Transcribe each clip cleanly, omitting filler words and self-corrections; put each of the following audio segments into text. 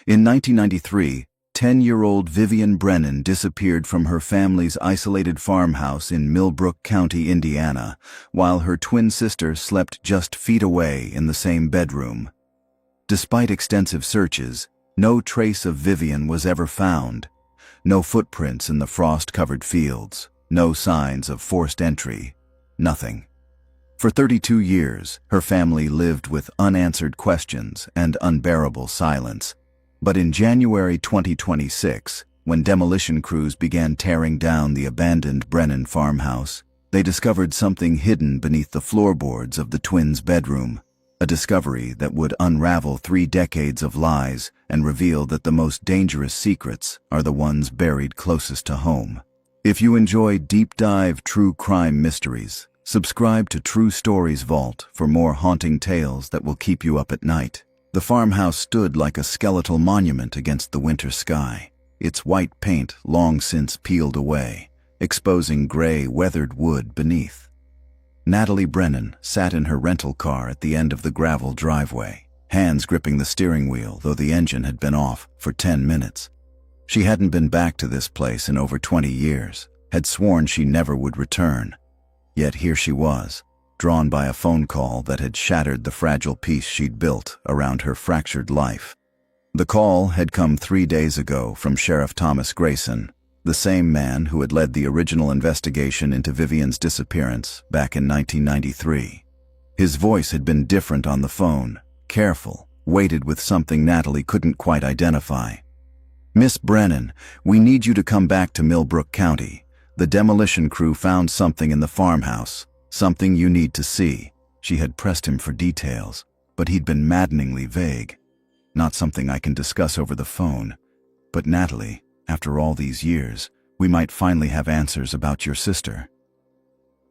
In 1993, 10-year-old Vivian Brennan disappeared from her family's isolated farmhouse in Millbrook County, Indiana, while her twin sister slept just feet away in the same bedroom. Despite extensive searches, no trace of Vivian was ever found. No footprints in the frost-covered fields, no signs of forced entry, nothing. For 32 years, her family lived with unanswered questions and unbearable silence. But in January 2026, when demolition crews began tearing down the abandoned Brennan farmhouse, they discovered something hidden beneath the floorboards of the twins' bedroom, a discovery that would unravel 3 decades of lies and reveal that the most dangerous secrets are the ones buried closest to home. If you enjoy deep-dive true crime mysteries, subscribe to True Stories Vault for more haunting tales that will keep you up at night. The farmhouse stood like a skeletal monument against the winter sky, its white paint long since peeled away, exposing gray, weathered wood beneath. Natalie Brennan sat in her rental car at the end of the gravel driveway, hands gripping the steering wheel, though the engine had been off for 10 minutes. She hadn't been back to this place in over 20 years, had sworn she never would return. Yet here she was, drawn by a phone call that had shattered the fragile peace she'd built around her fractured life. The call had come 3 days ago from Sheriff Thomas Grayson, the same man who had led the original investigation into Vivian's disappearance back in 1993. His voice had been different on the phone, careful, weighted with something Natalie couldn't quite identify. "Miss Brennan, we need you to come back to Millbrook County. The demolition crew found something in the farmhouse. Something you need to see." She had pressed him for details, but he'd been maddeningly vague. "Not something I can discuss over the phone. But Natalie, after all these years, we might finally have answers about your sister."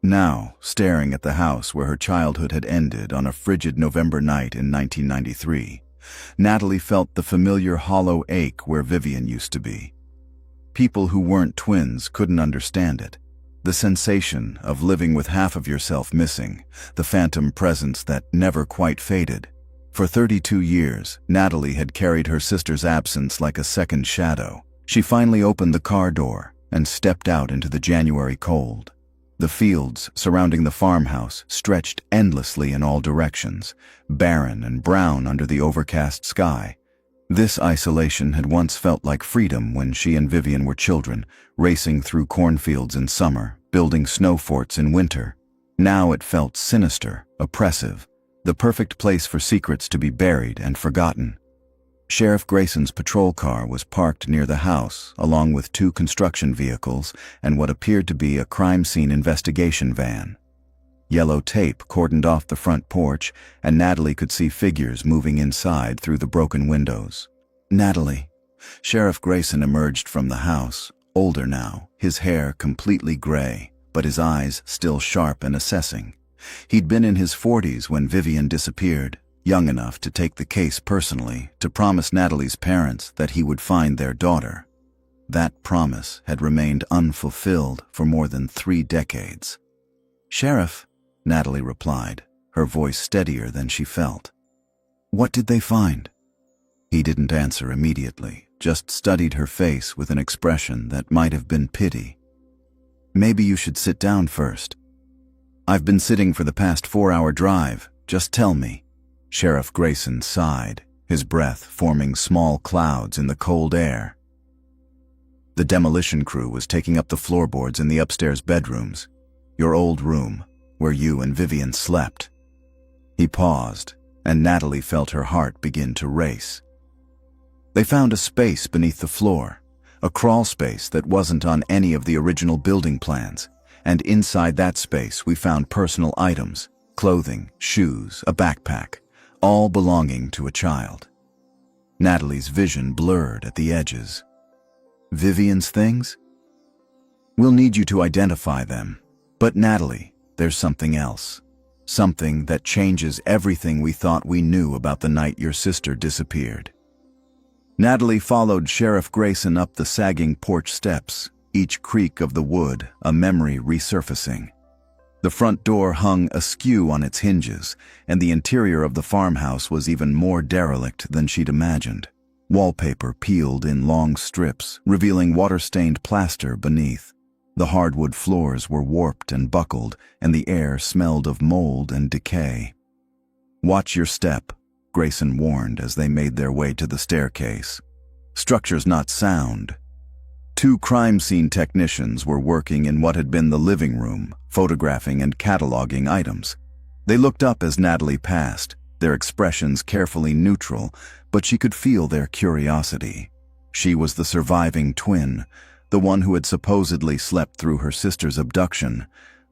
Now, staring at the house where her childhood had ended on a frigid November night in 1993, Natalie felt the familiar hollow ache where Vivian used to be. People who weren't twins couldn't understand it. The sensation of living with half of yourself missing, the phantom presence that never quite faded. For 32 years, Natalie had carried her sister's absence like a second shadow. She finally opened the car door and stepped out into the January cold. The fields surrounding the farmhouse stretched endlessly in all directions, barren and brown under the overcast sky. This isolation had once felt like freedom when she and Vivian were children, racing through cornfields in summer, building snow forts in winter. Now it felt sinister, oppressive, the perfect place for secrets to be buried and forgotten. Sheriff Grayson's patrol car was parked near the house, along with 2 construction vehicles and what appeared to be a crime scene investigation van. Yellow tape cordoned off the front porch, and Natalie could see figures moving inside through the broken windows. "Natalie." Sheriff Grayson emerged from the house, older now, his hair completely gray, but his eyes still sharp and assessing. He'd been in his 40s when Vivian disappeared, young enough to take the case personally, to promise Natalie's parents that he would find their daughter. That promise had remained unfulfilled for more than 3 decades. "Sheriff," Natalie replied, her voice steadier than she felt. "What did they find?" He didn't answer immediately, just studied her face with an expression that might have been pity. "Maybe you should sit down first." "I've been sitting for the past 4-hour drive. Just tell me." Sheriff Grayson sighed, his breath forming small clouds in the cold air. "The demolition crew was taking up the floorboards in the upstairs bedrooms. Your old room, where you and Vivian slept." He paused, and Natalie felt her heart begin to race. "They found a space beneath the floor, a crawl space that wasn't on any of the original building plans, and inside that space we found personal items, clothing, shoes, a backpack, all belonging to a child." Natalie's vision blurred at the edges. "Vivian's things? We'll need you to identify them. But Natalie, there's something else. Something that changes everything we thought we knew about the night your sister disappeared." Natalie followed Sheriff Grayson up the sagging porch steps, each creak of the wood a memory resurfacing. The front door hung askew on its hinges, and the interior of the farmhouse was even more derelict than she'd imagined. Wallpaper peeled in long strips, revealing water-stained plaster beneath. The hardwood floors were warped and buckled, and the air smelled of mold and decay. "Watch your step," Grayson warned as they made their way to the staircase. "Structure's not sound." Two crime scene technicians were working in what had been the living room, photographing and cataloging items. They looked up as Natalie passed, their expressions carefully neutral, but she could feel their curiosity. She was the surviving twin, the one who had supposedly slept through her sister's abduction,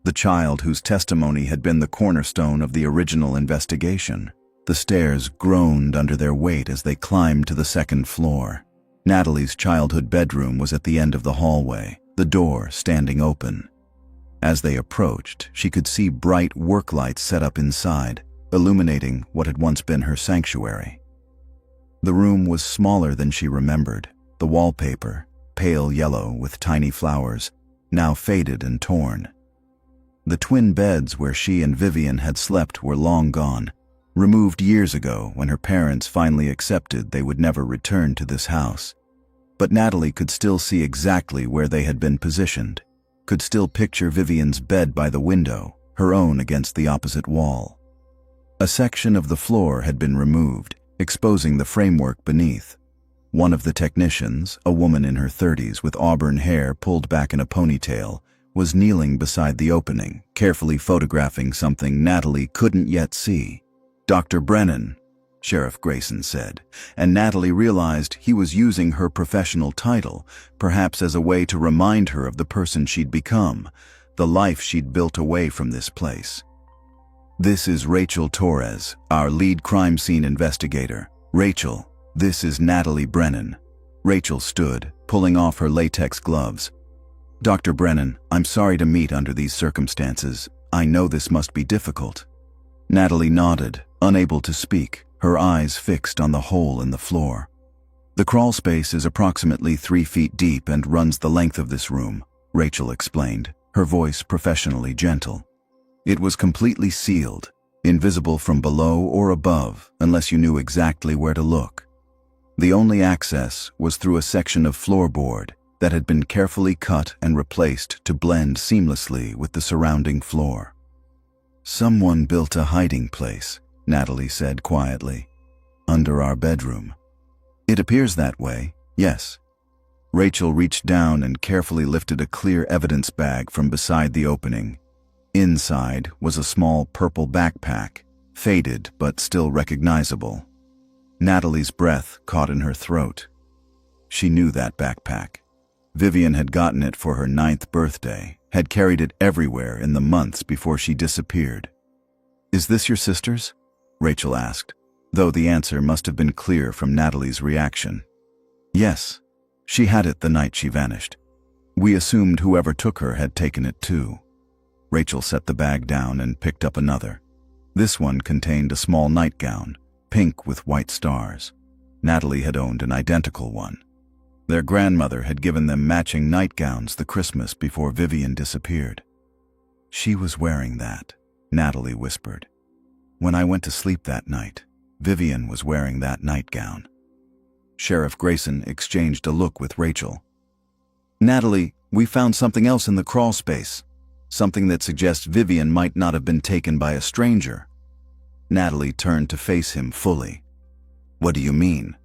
the child whose testimony had been the cornerstone of the original investigation. The stairs groaned under their weight as they climbed to the second floor. Natalie's childhood bedroom was at the end of the hallway, the door standing open. As they approached, she could see bright work lights set up inside, illuminating what had once been her sanctuary. The room was smaller than she remembered, the wallpaper, pale yellow with tiny flowers, now faded and torn. The twin beds where she and Vivian had slept were long gone, removed years ago when her parents finally accepted they would never return to this house. But Natalie could still see exactly where they had been positioned, could still picture Vivian's bed by the window, her own against the opposite wall. A section of the floor had been removed, exposing the framework beneath. One of the technicians, a woman in her 30s with auburn hair pulled back in a ponytail, was kneeling beside the opening, carefully photographing something Natalie couldn't yet see. "Dr. Brennan," Sheriff Grayson said, and Natalie realized he was using her professional title, perhaps as a way to remind her of the person she'd become, the life she'd built away from this place. "This is Rachel Torres, our lead crime scene investigator. Rachel, this is Natalie Brennan." Rachel stood, pulling off her latex gloves. "Dr. Brennan, I'm sorry to meet under these circumstances. I know this must be difficult." Natalie nodded, unable to speak, her eyes fixed on the hole in the floor. "The crawl space is approximately 3 feet deep and runs the length of this room," Rachel explained, her voice professionally gentle. "It was completely sealed, invisible from below or above unless you knew exactly where to look. The only access was through a section of floorboard that had been carefully cut and replaced to blend seamlessly with the surrounding floor." "Someone built a hiding place," Natalie said quietly. "Under our bedroom." "It appears that way, yes." Rachel reached down and carefully lifted a clear evidence bag from beside the opening. Inside was a small purple backpack, faded but still recognizable. Natalie's breath caught in her throat. She knew that backpack. Vivian had gotten it for her 9th birthday, had carried it everywhere in the months before she disappeared. "Is this your sister's?" Rachel asked, though the answer must have been clear from Natalie's reaction. "Yes, she had it the night she vanished. We assumed whoever took her had taken it too." Rachel set the bag down and picked up another. This one contained a small nightgown, pink with white stars. Natalie had owned an identical one. Their grandmother had given them matching nightgowns the Christmas before Vivian disappeared. "She was wearing that," Natalie whispered. "When I went to sleep that night, Vivian was wearing that nightgown." Sheriff Grayson exchanged a look with Rachel. "Natalie, we found something else in the crawl space. Something that suggests Vivian might not have been taken by a stranger." Natalie turned to face him fully. "What do you mean?"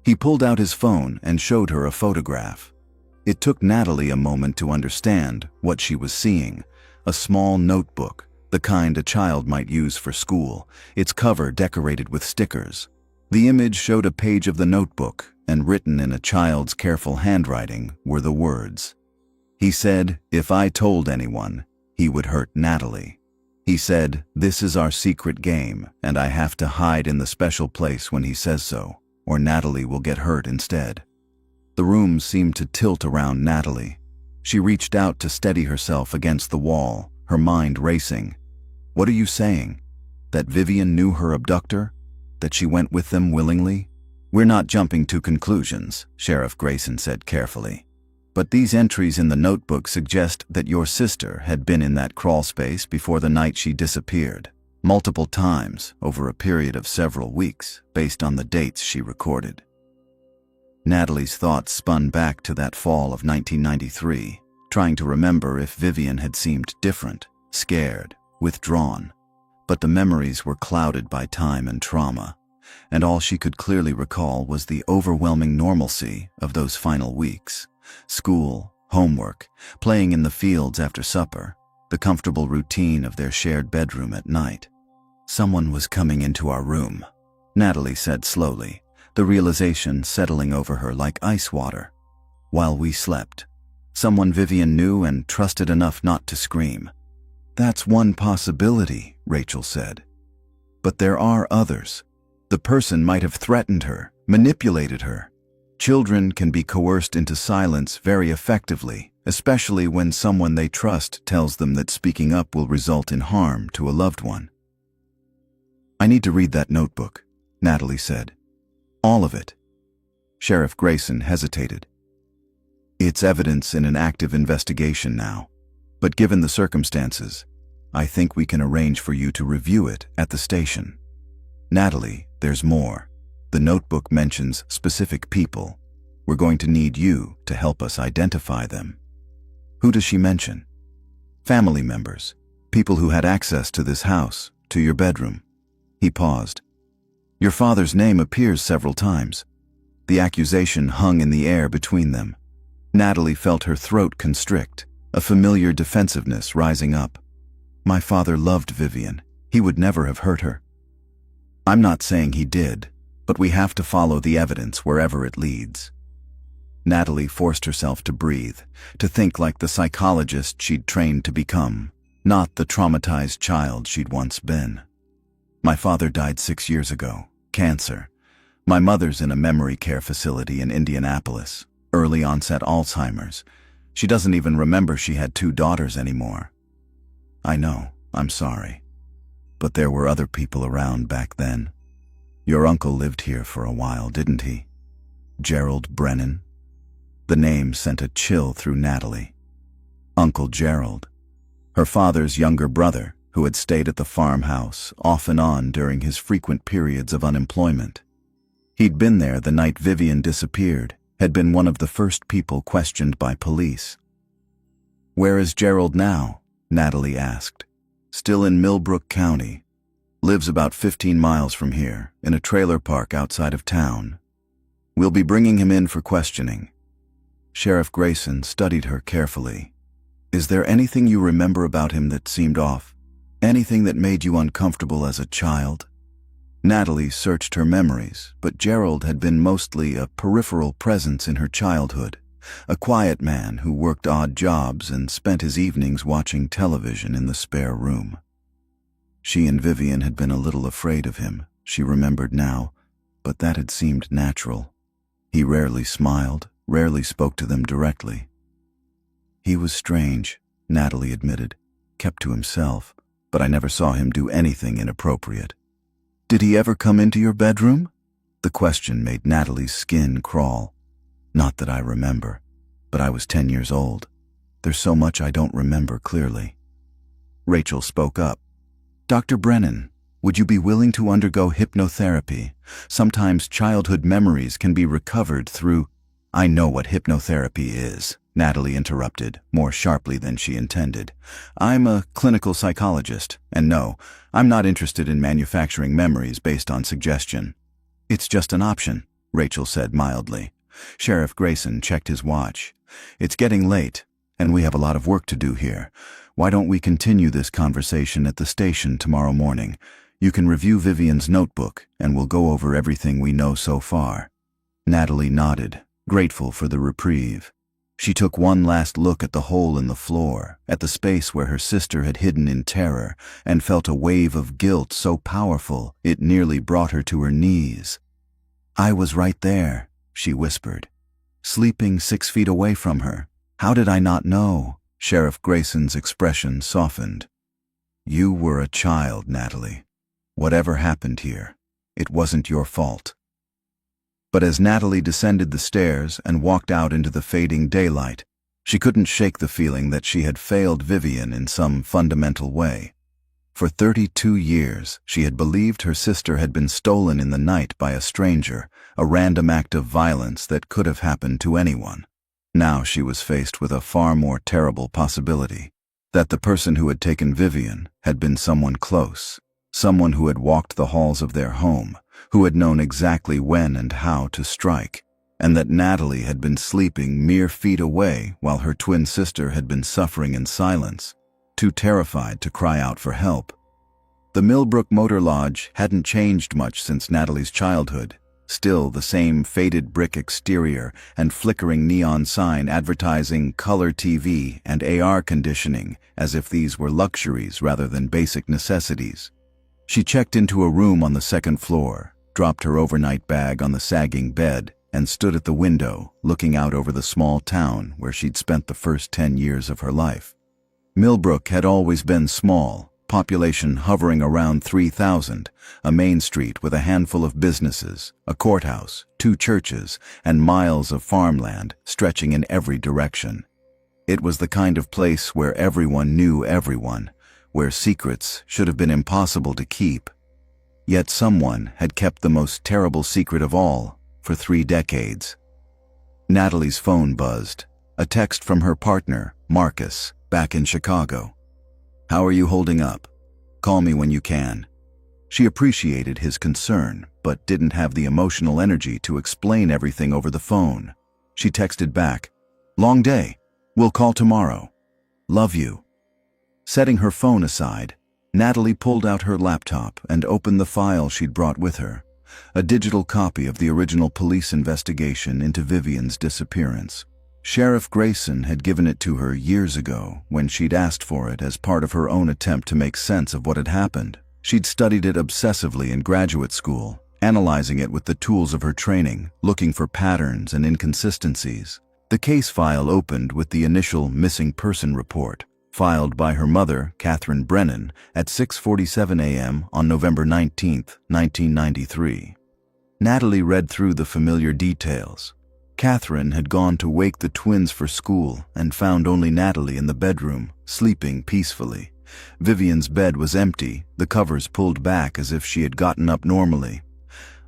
He pulled out his phone and showed her a photograph. It took Natalie a moment to understand what she was seeing. A small notebook, the kind a child might use for school, its cover decorated with stickers. The image showed a page of the notebook, and written in a child's careful handwriting were the words, "He said, if I told anyone, he would hurt Natalie. He said, this is our secret game, and I have to hide in the special place when he says so, or Natalie will get hurt instead." The room seemed to tilt around Natalie. She reached out to steady herself against the wall, her mind racing. "What are you saying? That Vivian knew her abductor? That she went with them willingly?" "We're not jumping to conclusions," Sheriff Grayson said carefully. "But these entries in the notebook suggest that your sister had been in that crawl space before the night she disappeared, multiple times over a period of several weeks, based on the dates she recorded." Natalie's thoughts spun back to that fall of 1993, trying to remember if Vivian had seemed different, scared, withdrawn. But the memories were clouded by time and trauma, and all she could clearly recall was the overwhelming normalcy of those final weeks. School, homework, playing in the fields after supper, the comfortable routine of their shared bedroom at night. "Someone was coming into our room," Natalie said slowly, the realization settling over her like ice water. "While we slept. Someone Vivian knew and trusted enough not to scream." "That's one possibility," Rachel said. "But there are others. The person might have threatened her, manipulated her. Children can be coerced into silence very effectively, especially when someone they trust tells them that speaking up will result in harm to a loved one." "I need to read that notebook," Natalie said. "All of it." Sheriff Grayson hesitated. "It's evidence in an active investigation now, but given the circumstances, I think we can arrange for you to review it at the station." "Natalie, there's more. The notebook mentions specific people. We're going to need you to help us identify them." "Who does she mention?" "Family members, people who had access to this house, to your bedroom." He paused. "Your father's name appears several times." The accusation hung in the air between them. Natalie felt her throat constrict, a familiar defensiveness rising up. "My father loved Vivian. He would never have hurt her." "I'm not saying he did, but we have to follow the evidence wherever it leads." Natalie forced herself to breathe, to think like the psychologist she'd trained to become, not the traumatized child she'd once been. "My father died 6 years ago. Cancer. My mother's in a memory care facility in Indianapolis. Early onset Alzheimer's. She doesn't even remember she had 2 daughters anymore." "I know. I'm sorry. But there were other people around back then. Your uncle lived here for a while, didn't he? Gerald Brennan?" The name sent a chill through Natalie. Uncle Gerald. Her father's younger brother, who had stayed at the farmhouse off and on during his frequent periods of unemployment. He'd been there the night Vivian disappeared, had been one of the first people questioned by police. "Where is Gerald now?" Natalie asked. "Still in Millbrook County. Lives about 15 miles from here, in a trailer park outside of town. We'll be bringing him in for questioning." Sheriff Grayson studied her carefully. "Is there anything you remember about him that seemed off? Anything that made you uncomfortable as a child?" Natalie searched her memories, but Gerald had been mostly a peripheral presence in her childhood, a quiet man who worked odd jobs and spent his evenings watching television in the spare room. She and Vivian had been a little afraid of him, she remembered now, but that had seemed natural. He rarely smiled, rarely spoke to them directly. "He was strange," Natalie admitted, "kept to himself, but I never saw him do anything inappropriate." "Did he ever come into your bedroom?" The question made Natalie's skin crawl. "Not that I remember, but I was 10 years old. There's so much I don't remember clearly." Rachel spoke up. "Dr. Brennan, would you be willing to undergo hypnotherapy? Sometimes childhood memories can be recovered through—" "I know what hypnotherapy is," Natalie interrupted, more sharply than she intended. "I'm a clinical psychologist, and no, I'm not interested in manufacturing memories based on suggestion." "It's just an option," Rachel said mildly. Sheriff Grayson checked his watch. "It's getting late, and we have a lot of work to do here. Why don't we continue this conversation at the station tomorrow morning? You can review Vivian's notebook, and we'll go over everything we know so far." Natalie nodded, grateful for the reprieve. She took one last look at the hole in the floor, at the space where her sister had hidden in terror, and felt a wave of guilt so powerful it nearly brought her to her knees. "I was right there," she whispered, "sleeping 6 feet away from her. How did I not know?" Sheriff Grayson's expression softened. "You were a child, Natalie. Whatever happened here, it wasn't your fault." But as Natalie descended the stairs and walked out into the fading daylight, she couldn't shake the feeling that she had failed Vivian in some fundamental way. For 32 years, she had believed her sister had been stolen in the night by a stranger, a random act of violence that could have happened to anyone. Now she was faced with a far more terrible possibility, that the person who had taken Vivian had been someone close, someone who had walked the halls of their home, who had known exactly when and how to strike, and that Natalie had been sleeping mere feet away while her twin sister had been suffering in silence, too terrified to cry out for help. The Millbrook Motor Lodge hadn't changed much since Natalie's childhood. Still the same faded brick exterior and flickering neon sign advertising color TV and AR conditioning, as if these were luxuries rather than basic necessities. She checked into a room on the second floor, dropped her overnight bag on the sagging bed, and stood at the window, looking out over the small town where she'd spent the first 10 years of her life. Millbrook had always been small, population hovering around 3,000, a main street with a handful of businesses, a courthouse, 2 churches, and miles of farmland stretching in every direction. It was the kind of place where everyone knew everyone, where secrets should have been impossible to keep. Yet someone had kept the most terrible secret of all for 3 decades. Natalie's phone buzzed, a text from her partner, Marcus, back in Chicago. "How are you holding up? Call me when you can." She appreciated his concern, but didn't have the emotional energy to explain everything over the phone. She texted back, "Long day. We'll call tomorrow. Love you." Setting her phone aside, Natalie pulled out her laptop and opened the file she'd brought with her, a digital copy of the original police investigation into Vivian's disappearance. Sheriff Grayson had given it to her years ago when she'd asked for it as part of her own attempt to make sense of what had happened. She'd studied it obsessively in graduate school, analyzing it with the tools of her training, looking for patterns and inconsistencies. The case file opened with the initial missing person report, filed by her mother, Catherine Brennan, at 6:47 a.m. on November 19, 1993. Natalie read through the familiar details. Catherine had gone to wake the twins for school and found only Natalie in the bedroom, sleeping peacefully. Vivian's bed was empty, the covers pulled back as if she had gotten up normally.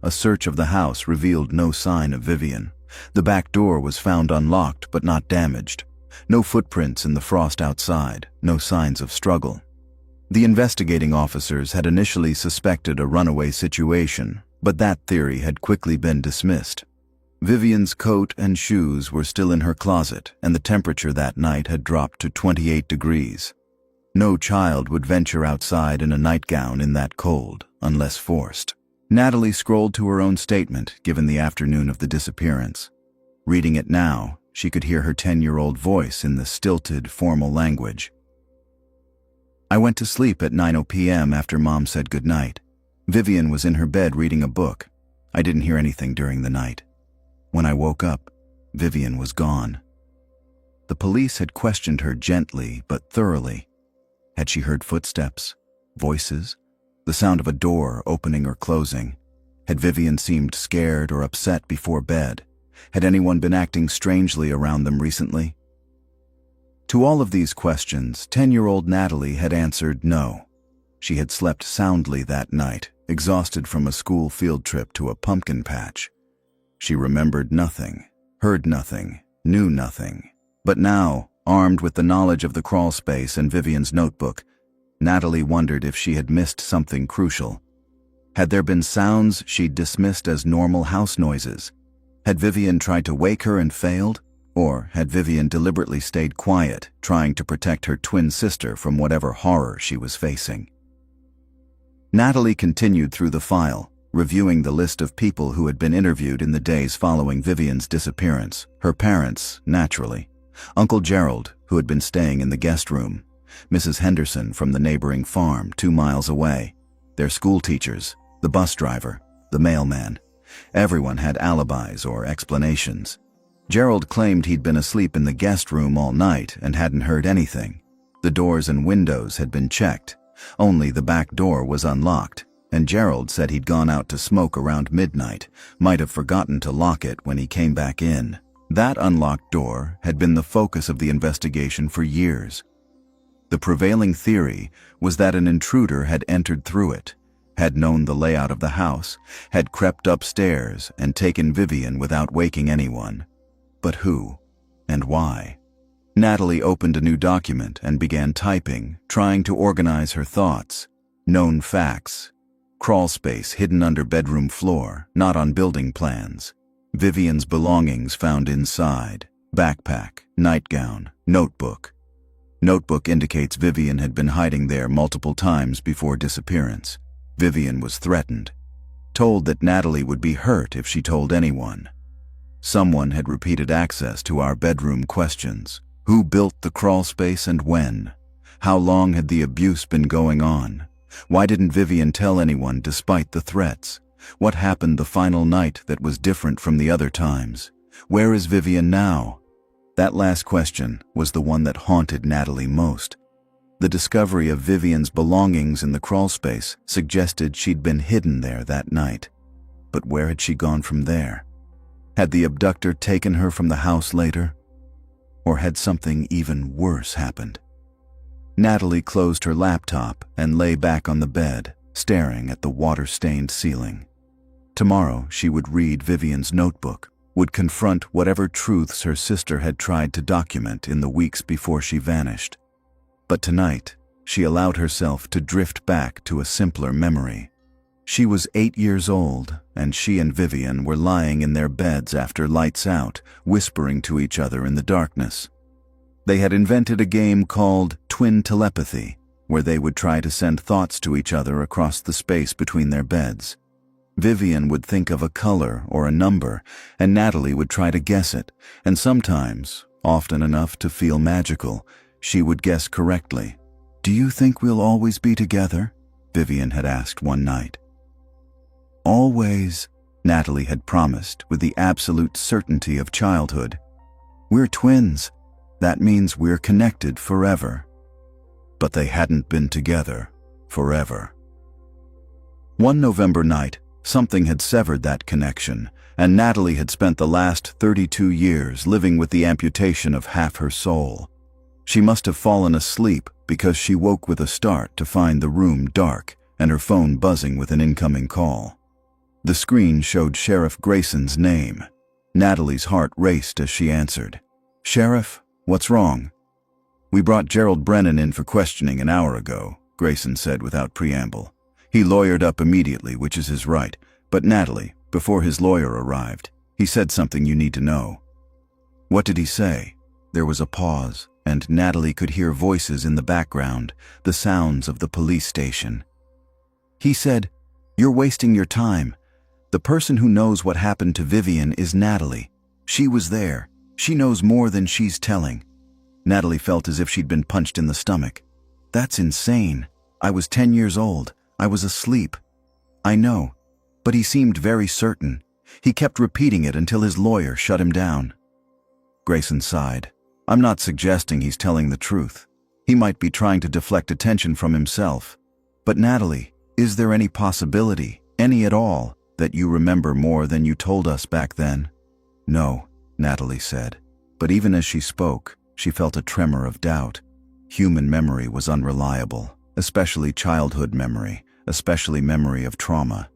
A search of the house revealed no sign of Vivian. The back door was found unlocked but not damaged. No footprints in the frost outside, no signs of struggle. The investigating officers had initially suspected a runaway situation, but that theory had quickly been dismissed. Vivian's coat and shoes were still in her closet, and the temperature that night had dropped to 28 degrees. No child would venture outside in a nightgown in that cold, unless forced. Natalie scrolled to her own statement, given the afternoon of the disappearance. Reading it now, she could hear her 10-year-old voice in the stilted, formal language. "I went to sleep at 9 p.m. after Mom said goodnight. Vivian was in her bed reading a book. I didn't hear anything during the night. When I woke up, Vivian was gone." The police had questioned her gently but thoroughly. Had she heard footsteps, voices, the sound of a door opening or closing? Had Vivian seemed scared or upset before bed? Had anyone been acting strangely around them recently? To all of these questions, 10-year-old Natalie had answered no. She had slept soundly that night, exhausted from a school field trip to a pumpkin patch. She remembered nothing, heard nothing, knew nothing. But now, armed with the knowledge of the crawl space and Vivian's notebook, Natalie wondered if she had missed something crucial. Had there been sounds she'd dismissed as normal house noises? Had Vivian tried to wake her and failed? Or had Vivian deliberately stayed quiet, trying to protect her twin sister from whatever horror she was facing? Natalie continued through the file, reviewing the list of people who had been interviewed in the days following Vivian's disappearance. Her parents, naturally. Uncle Gerald, who had been staying in the guest room. Mrs. Henderson from the neighboring farm 2 miles away. Their school teachers, the bus driver, the mailman. Everyone had alibis or explanations. Gerald claimed he'd been asleep in the guest room all night and hadn't heard anything. The doors and windows had been checked. Only the back door was unlocked, and Gerald said he'd gone out to smoke around midnight, might have forgotten to lock it when he came back in. That unlocked door had been the focus of the investigation for years. The prevailing theory was that an intruder had entered through it, had known the layout of the house, had crept upstairs and taken Vivian without waking anyone. But who? And why? Natalie opened a new document and began typing, trying to organize her thoughts. Known facts. Crawl space hidden under bedroom floor, not on building plans. Vivian's belongings found inside. Backpack, nightgown, notebook. Notebook indicates Vivian had been hiding there multiple times before disappearance. Vivian was threatened. Told that Natalie would be hurt if she told anyone. Someone had repeated access to our bedroom questions. Who built the crawl space and when? How long had the abuse been going on? Why didn't Vivian tell anyone despite the threats? What happened the final night that was different from the other times? Where is Vivian now? That last question was the one that haunted Natalie most. The discovery of Vivian's belongings in the crawl space suggested she'd been hidden there that night. But where had she gone from there? Had the abductor taken her from the house later? Or had something even worse happened? Natalie closed her laptop and lay back on the bed, staring at the water-stained ceiling. Tomorrow she would read Vivian's notebook, would confront whatever truths her sister had tried to document in the weeks before she vanished. But tonight, she allowed herself to drift back to a simpler memory. She was 8 years old, and she and Vivian were lying in their beds after lights out, whispering to each other in the darkness. They had invented a game called twin telepathy, where they would try to send thoughts to each other across the space between their beds. Vivian would think of a color or a number, and Natalie would try to guess it, and sometimes, often enough to feel magical, she would guess correctly. "Do you think we'll always be together?" Vivian had asked one night. "Always," Natalie had promised with the absolute certainty of childhood. "We're twins. That means we're connected forever." But they hadn't been together forever. One November night, something had severed that connection, and Natalie had spent the last 32 years living with the amputation of half her soul. She must have fallen asleep because she woke with a start to find the room dark and her phone buzzing with an incoming call. The screen showed Sheriff Grayson's name. Natalie's heart raced as she answered. "Sheriff, what's wrong?" "We brought Gerald Brennan in for questioning an hour ago," Grayson said without preamble. He lawyered up immediately, which is his right, but Natalie, before his lawyer arrived, he said something you need to know. "What did he say?" There was a pause, and Natalie could hear voices in the background, the sounds of the police station. "He said, 'You're wasting your time. The person who knows what happened to Vivian is Natalie. She was there. She knows more than she's telling.'" Natalie felt as if she'd been punched in the stomach. "That's insane. I was 10 years old. I was asleep." "I know, but he seemed very certain. He kept repeating it until his lawyer shut him down." Grayson sighed. "I'm not suggesting he's telling the truth. He might be trying to deflect attention from himself. But Natalie, is there any possibility, any at all, that you remember more than you told us back then?" "No," Natalie said. But even as she spoke, she felt a tremor of doubt. Human memory was unreliable, especially childhood memory, especially memory of trauma.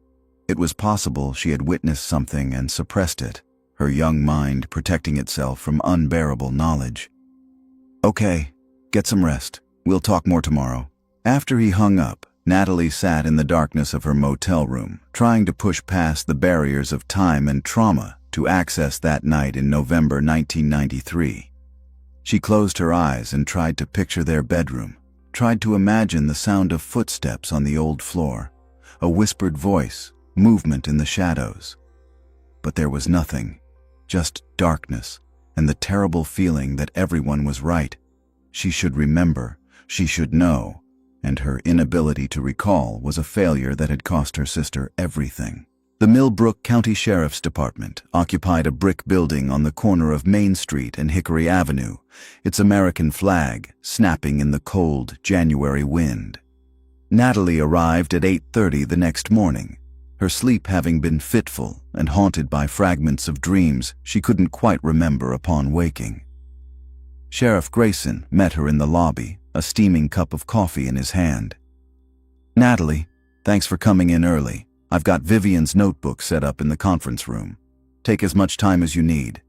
It was possible she had witnessed something and suppressed it, her young mind protecting itself from unbearable knowledge. "Okay, get some rest. We'll talk more tomorrow." After he hung up, Natalie sat in the darkness of her motel room, trying to push past the barriers of time and trauma to access that night in November 1993. She closed her eyes and tried to picture their bedroom, tried to imagine the sound of footsteps on the old floor, a whispered voice, movement in the shadows. But there was nothing, just darkness, and the terrible feeling that everyone was right. She should remember, she should know, and her inability to recall was a failure that had cost her sister everything. The Millbrook County Sheriff's Department occupied a brick building on the corner of Main Street and Hickory Avenue, its American flag snapping in the cold January wind. Natalie arrived at 8:30 the next morning, her sleep having been fitful and haunted by fragments of dreams she couldn't quite remember upon waking. Sheriff Grayson met her in the lobby, a steaming cup of coffee in his hand. "Natalie, Thanks for coming in early. I've got Vivian's notebook set up in the conference room. Take as much time as you need."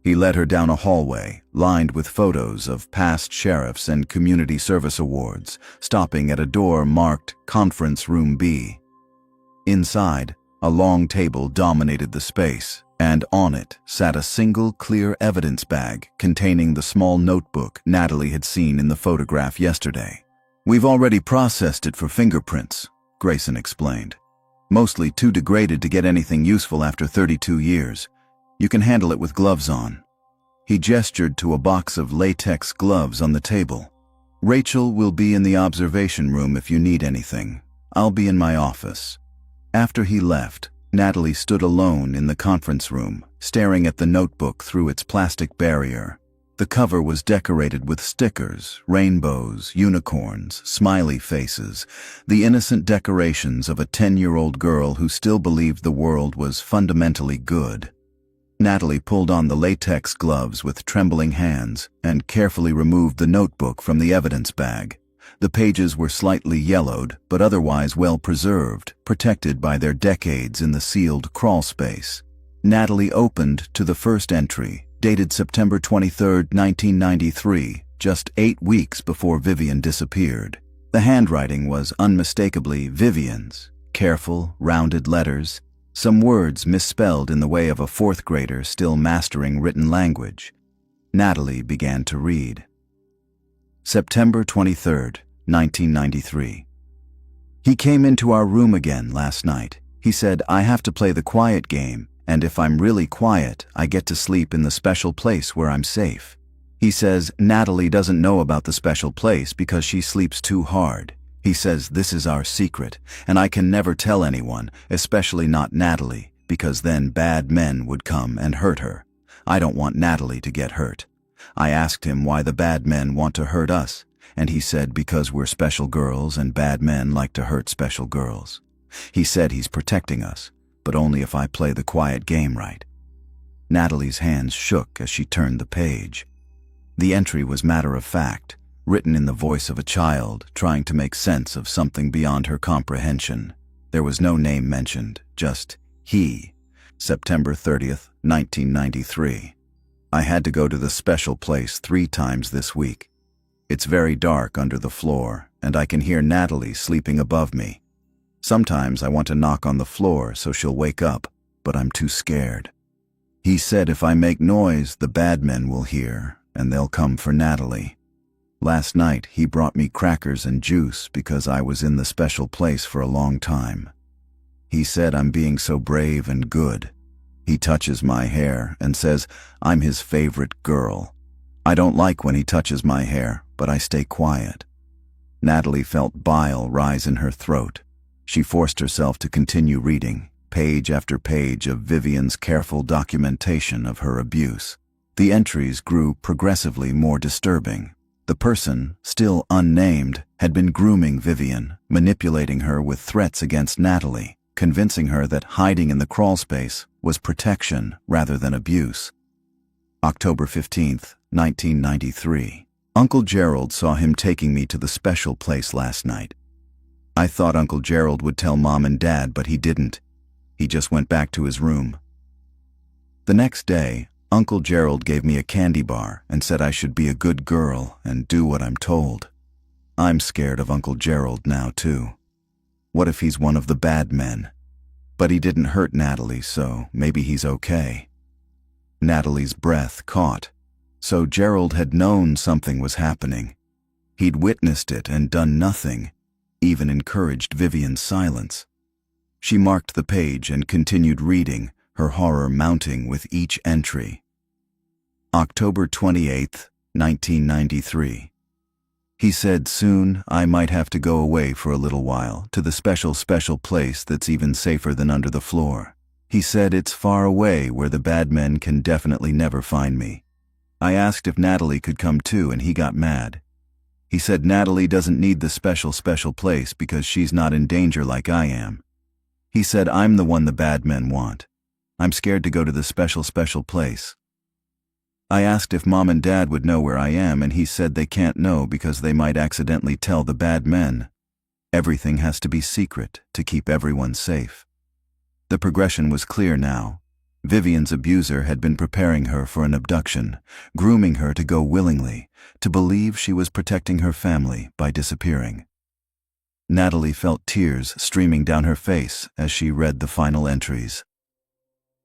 He led her down a hallway, lined with photos of past sheriffs and community service awards, stopping at a door marked Conference Room B. Inside, a long table dominated the space, and on it sat a single clear evidence bag containing the small notebook Natalie had seen in the photograph yesterday. "We've already processed it for fingerprints," Grayson explained. "Mostly too degraded to get anything useful after 32 years. You can handle it with gloves on." He gestured to a box of latex gloves on the table. "Rachel will be in the observation room if you need anything. I'll be in my office." After he left, Natalie stood alone in the conference room, staring at the notebook through its plastic barrier. The cover was decorated with stickers, rainbows, unicorns, smiley faces, the innocent decorations of a 10-year-old girl who still believed the world was fundamentally good. Natalie pulled on the latex gloves with trembling hands and carefully removed the notebook from the evidence bag. The pages were slightly yellowed, but otherwise well preserved, protected by their decades in the sealed crawl space. Natalie opened to the first entry, dated September 23, 1993, just 8 weeks before Vivian disappeared. The handwriting was unmistakably Vivian's, careful, rounded letters, some words misspelled in the way of a 4th grader still mastering written language. Natalie began to read. September 23, 1993. "He came into our room again last night. He said, 'I have to play the quiet game, and if I'm really quiet, I get to sleep in the special place where I'm safe.' He says Natalie doesn't know about the special place because she sleeps too hard. He says this is our secret, and I can never tell anyone, especially not Natalie, because then bad men would come and hurt her. I don't want Natalie to get hurt." I asked him why the bad men want to hurt us, and he said because we're special girls and bad men like to hurt special girls. He said he's protecting us, but only if I play the quiet game right. Natalie's hands shook as she turned the page. The entry was matter-of-fact, written in the voice of a child trying to make sense of something beyond her comprehension. There was no name mentioned, just he, September 30th, 1993. "I had to go to the special place 3 times this week. It's very dark under the floor, and I can hear Natalie sleeping above me. Sometimes I want to knock on the floor so she'll wake up, but I'm too scared. He said if I make noise, the bad men will hear, and they'll come for Natalie. Last night, he brought me crackers and juice because I was in the special place for a long time. He said I'm being so brave and good. He touches my hair and says I'm his favorite girl. I don't like when he touches my hair, but I stay quiet." Natalie felt bile rise in her throat. She forced herself to continue reading, page after page of Vivian's careful documentation of her abuse. The entries grew progressively more disturbing. The person, still unnamed, had been grooming Vivian, manipulating her with threats against Natalie, convincing her that hiding in the crawlspace was protection rather than abuse. October 15th, 1993. "Uncle Gerald saw him taking me to the special place last night. I thought Uncle Gerald would tell Mom and Dad, but he didn't. He just went back to his room. The next day, Uncle Gerald gave me a candy bar and said I should be a good girl and do what I'm told. I'm scared of Uncle Gerald now, too. What if he's one of the bad men? But he didn't hurt Natalie, so maybe he's okay." Natalie's breath caught. So Gerald had known something was happening. He'd witnessed it and done nothing, even encouraged Vivian's silence. She marked the page and continued reading, her horror mounting with each entry. October 28th, 1993. "He said soon I might have to go away for a little while to the special place that's even safer than under the floor. He said it's far away where the bad men can definitely never find me. I asked if Natalie could come too, and he got mad. He said Natalie doesn't need the special place because she's not in danger like I am. He said I'm the one the bad men want. I'm scared to go to the special place. I asked if Mom and Dad would know where I am, and he said they can't know because they might accidentally tell the bad men. Everything has to be secret to keep everyone safe. The progression was clear now. Vivian's abuser had been preparing her for an abduction, grooming her to go willingly, to believe she was protecting her family by disappearing. Natalie felt tears streaming down her face as she read the final entries.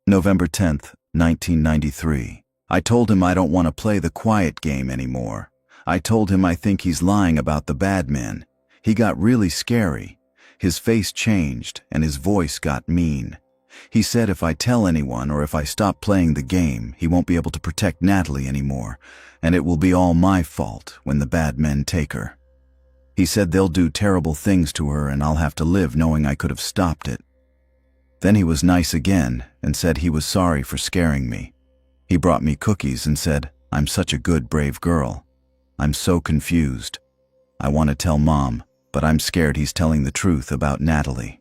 November 10th, 1993. I told him I don't want to play the quiet game anymore. I told him I think he's lying about the bad men. He got really scary. His face changed and his voice got mean. He said if I tell anyone or if I stop playing the game, he won't be able to protect Natalie anymore, and it will be all my fault when the bad men take her. He said they'll do terrible things to her and I'll have to live knowing I could have stopped it. Then he was nice again and said he was sorry for scaring me. He brought me cookies and said, "I'm such a good, brave girl. I'm so confused. I want to tell Mom, but I'm scared he's telling the truth about Natalie."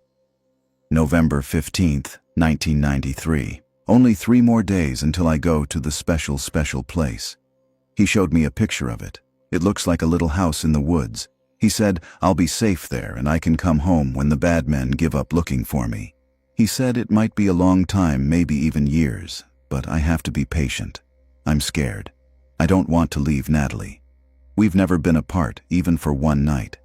November 15th, 1993. Only 3 more days until I go to the special place. He showed me a picture of it. It looks like a little house in the woods. He said I'll be safe there and I can come home when the bad men give up looking for me. He said it might be a long time, maybe even years, but I have to be patient. I'm scared. I don't want to leave Natalie. We've never been apart, even for one night.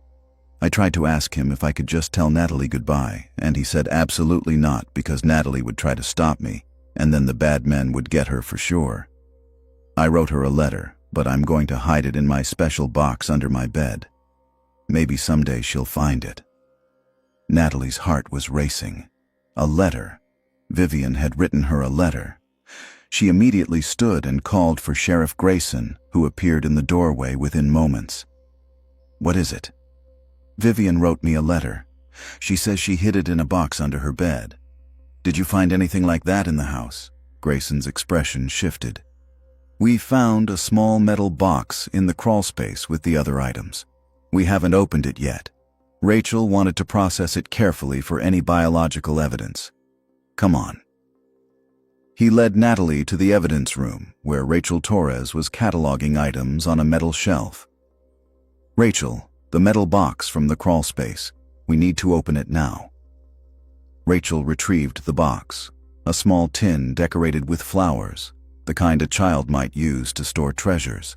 I tried to ask him if I could just tell Natalie goodbye, and he said absolutely not because Natalie would try to stop me, and then the bad men would get her for sure. I wrote her a letter, but I'm going to hide it in my special box under my bed. Maybe someday she'll find it. Natalie's heart was racing. A letter. Vivian had written her a letter. She immediately stood and called for Sheriff Grayson, who appeared in the doorway within moments. "What is it?" "Vivian wrote me a letter. She says she hid it in a box under her bed." "Did you find anything like that in the house?" Grayson's expression shifted. "We found a small metal box in the crawlspace with the other items. We haven't opened it yet. Rachel wanted to process it carefully for any biological evidence. Come on." He led Natalie to the evidence room, where Rachel Torres was cataloging items on a metal shelf. "Rachel, the metal box from the crawlspace. We need to open it now." Rachel retrieved the box, a small tin decorated with flowers, the kind a child might use to store treasures.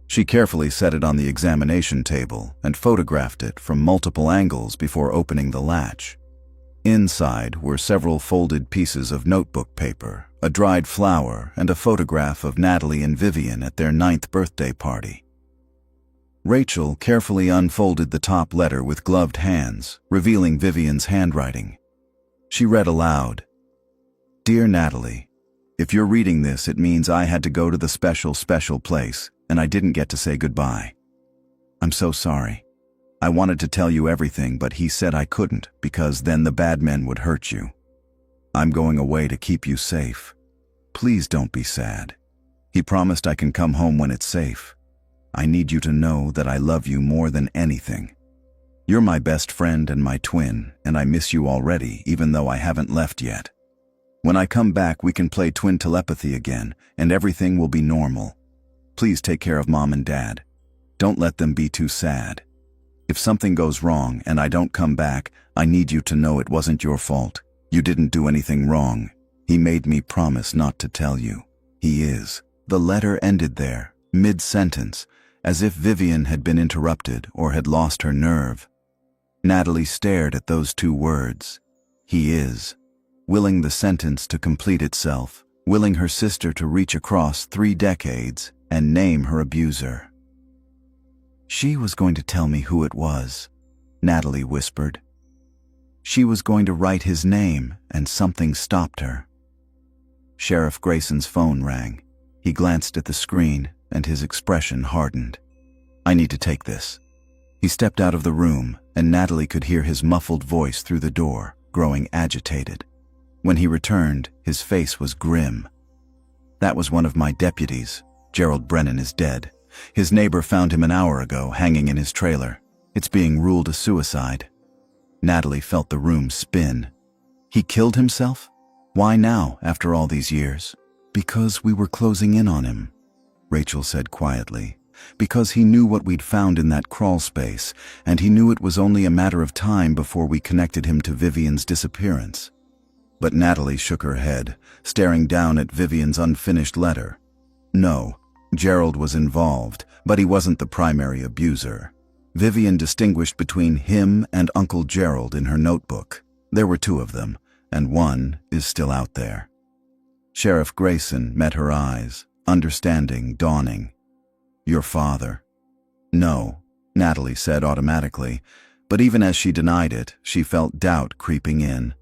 She carefully set it on the examination table and photographed it from multiple angles before opening the latch. Inside were several folded pieces of notebook paper, a dried flower, and a photograph of Natalie and Vivian at their 9th birthday party. Rachel carefully unfolded the top letter with gloved hands, revealing Vivian's handwriting. She read aloud, "Dear Natalie, if you're reading this, it means I had to go to the special place, and I didn't get to say goodbye. I'm so sorry. I wanted to tell you everything, but he said I couldn't because then the bad men would hurt you. I'm going away to keep you safe. Please don't be sad. He promised I can come home when it's safe. I need you to know that I love you more than anything. You're my best friend and my twin, and I miss you already, even though I haven't left yet. When I come back, we can play twin telepathy again, and everything will be normal. Please take care of Mom and Dad. Don't let them be too sad. If something goes wrong and I don't come back, I need you to know it wasn't your fault. You didn't do anything wrong. He made me promise not to tell you. He is." The letter ended there, mid-sentence, as if Vivian had been interrupted or had lost her nerve. Natalie stared at those 2 words. He is. Willing the sentence to complete itself, willing her sister to reach across 3 decades and name her abuser. "She was going to tell me who it was," Natalie whispered. "She was going to write his name, and something stopped her." Sheriff Grayson's phone rang. He glanced at the screen, and his expression hardened. "I need to take this." He stepped out of the room, and Natalie could hear his muffled voice through the door, growing agitated. When he returned, his face was grim. "That was one of my deputies. Gerald Brennan is dead. His neighbor found him an hour ago, hanging in his trailer. It's being ruled a suicide." Natalie felt the room spin. "He killed himself? Why now, after all these years?" "Because we were closing in on him," Rachel said quietly. because he knew what we'd found in that crawl space, and he knew it was only a matter of time before we connected him to Vivian's disappearance. But Natalie shook her head, staring down at Vivian's unfinished letter. No, Gerald was involved, but he wasn't the primary abuser. Vivian distinguished between him and Uncle Gerald in her notebook. There were two of them, and one is still out there. Sheriff Grayson met her eyes, understanding dawning. Your father. No, Natalie said automatically, but even as she denied it, she felt doubt creeping in.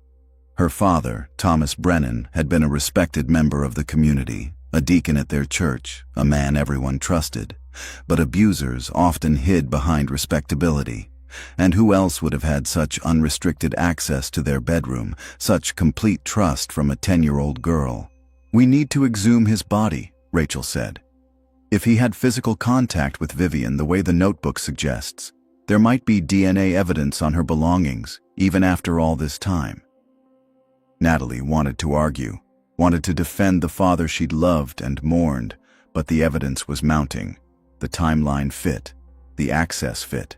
Her father, Thomas Brennan, had been a respected member of the community, a deacon at their church, a man everyone trusted. But abusers often hid behind respectability. And who else would have had such unrestricted access to their bedroom, such complete trust from a 10-year-old girl? We need to exhume his body, Rachel said. If he had physical contact with Vivian the way the notebook suggests, there might be DNA evidence on her belongings, even after all this time. Natalie wanted to argue, wanted to defend the father she'd loved and mourned, but the evidence was mounting. The timeline fit, the access fit,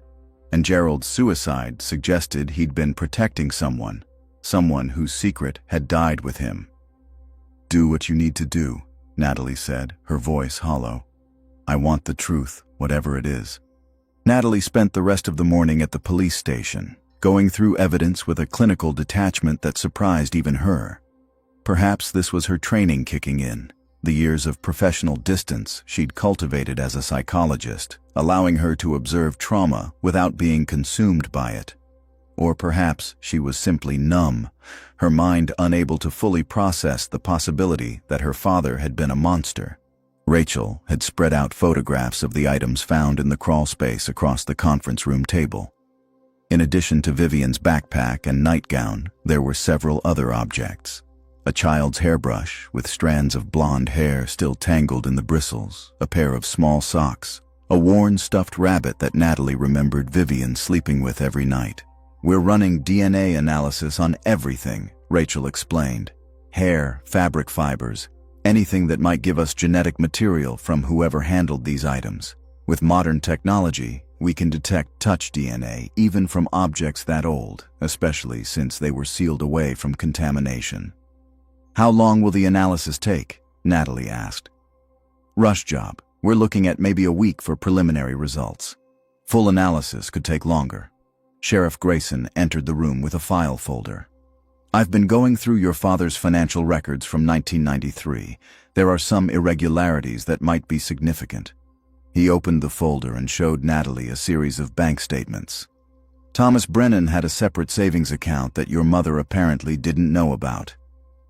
and Gerald's suicide suggested he'd been protecting someone whose secret had died with him. Do what you need to do, Natalie said, her voice hollow. I want the truth, whatever it is. Natalie spent the rest of the morning at the police station, going through evidence with a clinical detachment that surprised even her. Perhaps this was her training kicking in, the years of professional distance she'd cultivated as a psychologist, allowing her to observe trauma without being consumed by it. Or perhaps she was simply numb, her mind unable to fully process the possibility that her father had been a monster. Rachel had spread out photographs of the items found in the crawl space across the conference room table. In addition to Vivian's backpack and nightgown, there were several other objects. A child's hairbrush with strands of blonde hair still tangled in the bristles, a pair of small socks, a worn stuffed rabbit that Natalie remembered Vivian sleeping with every night. We're running DNA analysis on everything, Rachel explained. Hair, fabric fibers, anything that might give us genetic material from whoever handled these items. With modern technology, we can detect touch DNA even from objects that old, especially since they were sealed away from contamination. How long will the analysis take? Natalie asked. Rush job. We're looking at maybe a week for preliminary results. Full analysis could take longer. Sheriff Grayson entered the room with a file folder. I've been going through your father's financial records from 1993. There are some irregularities that might be significant. He opened the folder and showed Natalie a series of bank statements. Thomas Brennan had a separate savings account that your mother apparently didn't know about.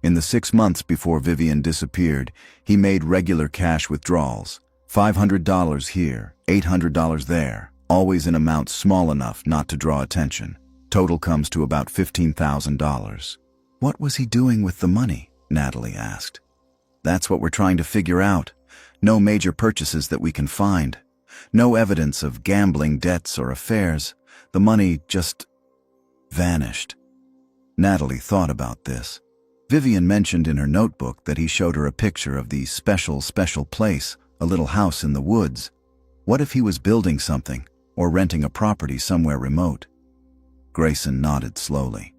In the 6 months before Vivian disappeared, he made regular cash withdrawals. $500 here, $800 there, always in amounts small enough not to draw attention. Total comes to about $15,000. What was he doing with the money? Natalie asked. That's what we're trying to figure out. No major purchases that we can find. No evidence of gambling debts or affairs. The money just vanished. Natalie thought about this. Vivian mentioned in her notebook that he showed her a picture of the special place, a little house in the woods. What if he was building something, or renting a property somewhere remote? Grayson nodded slowly.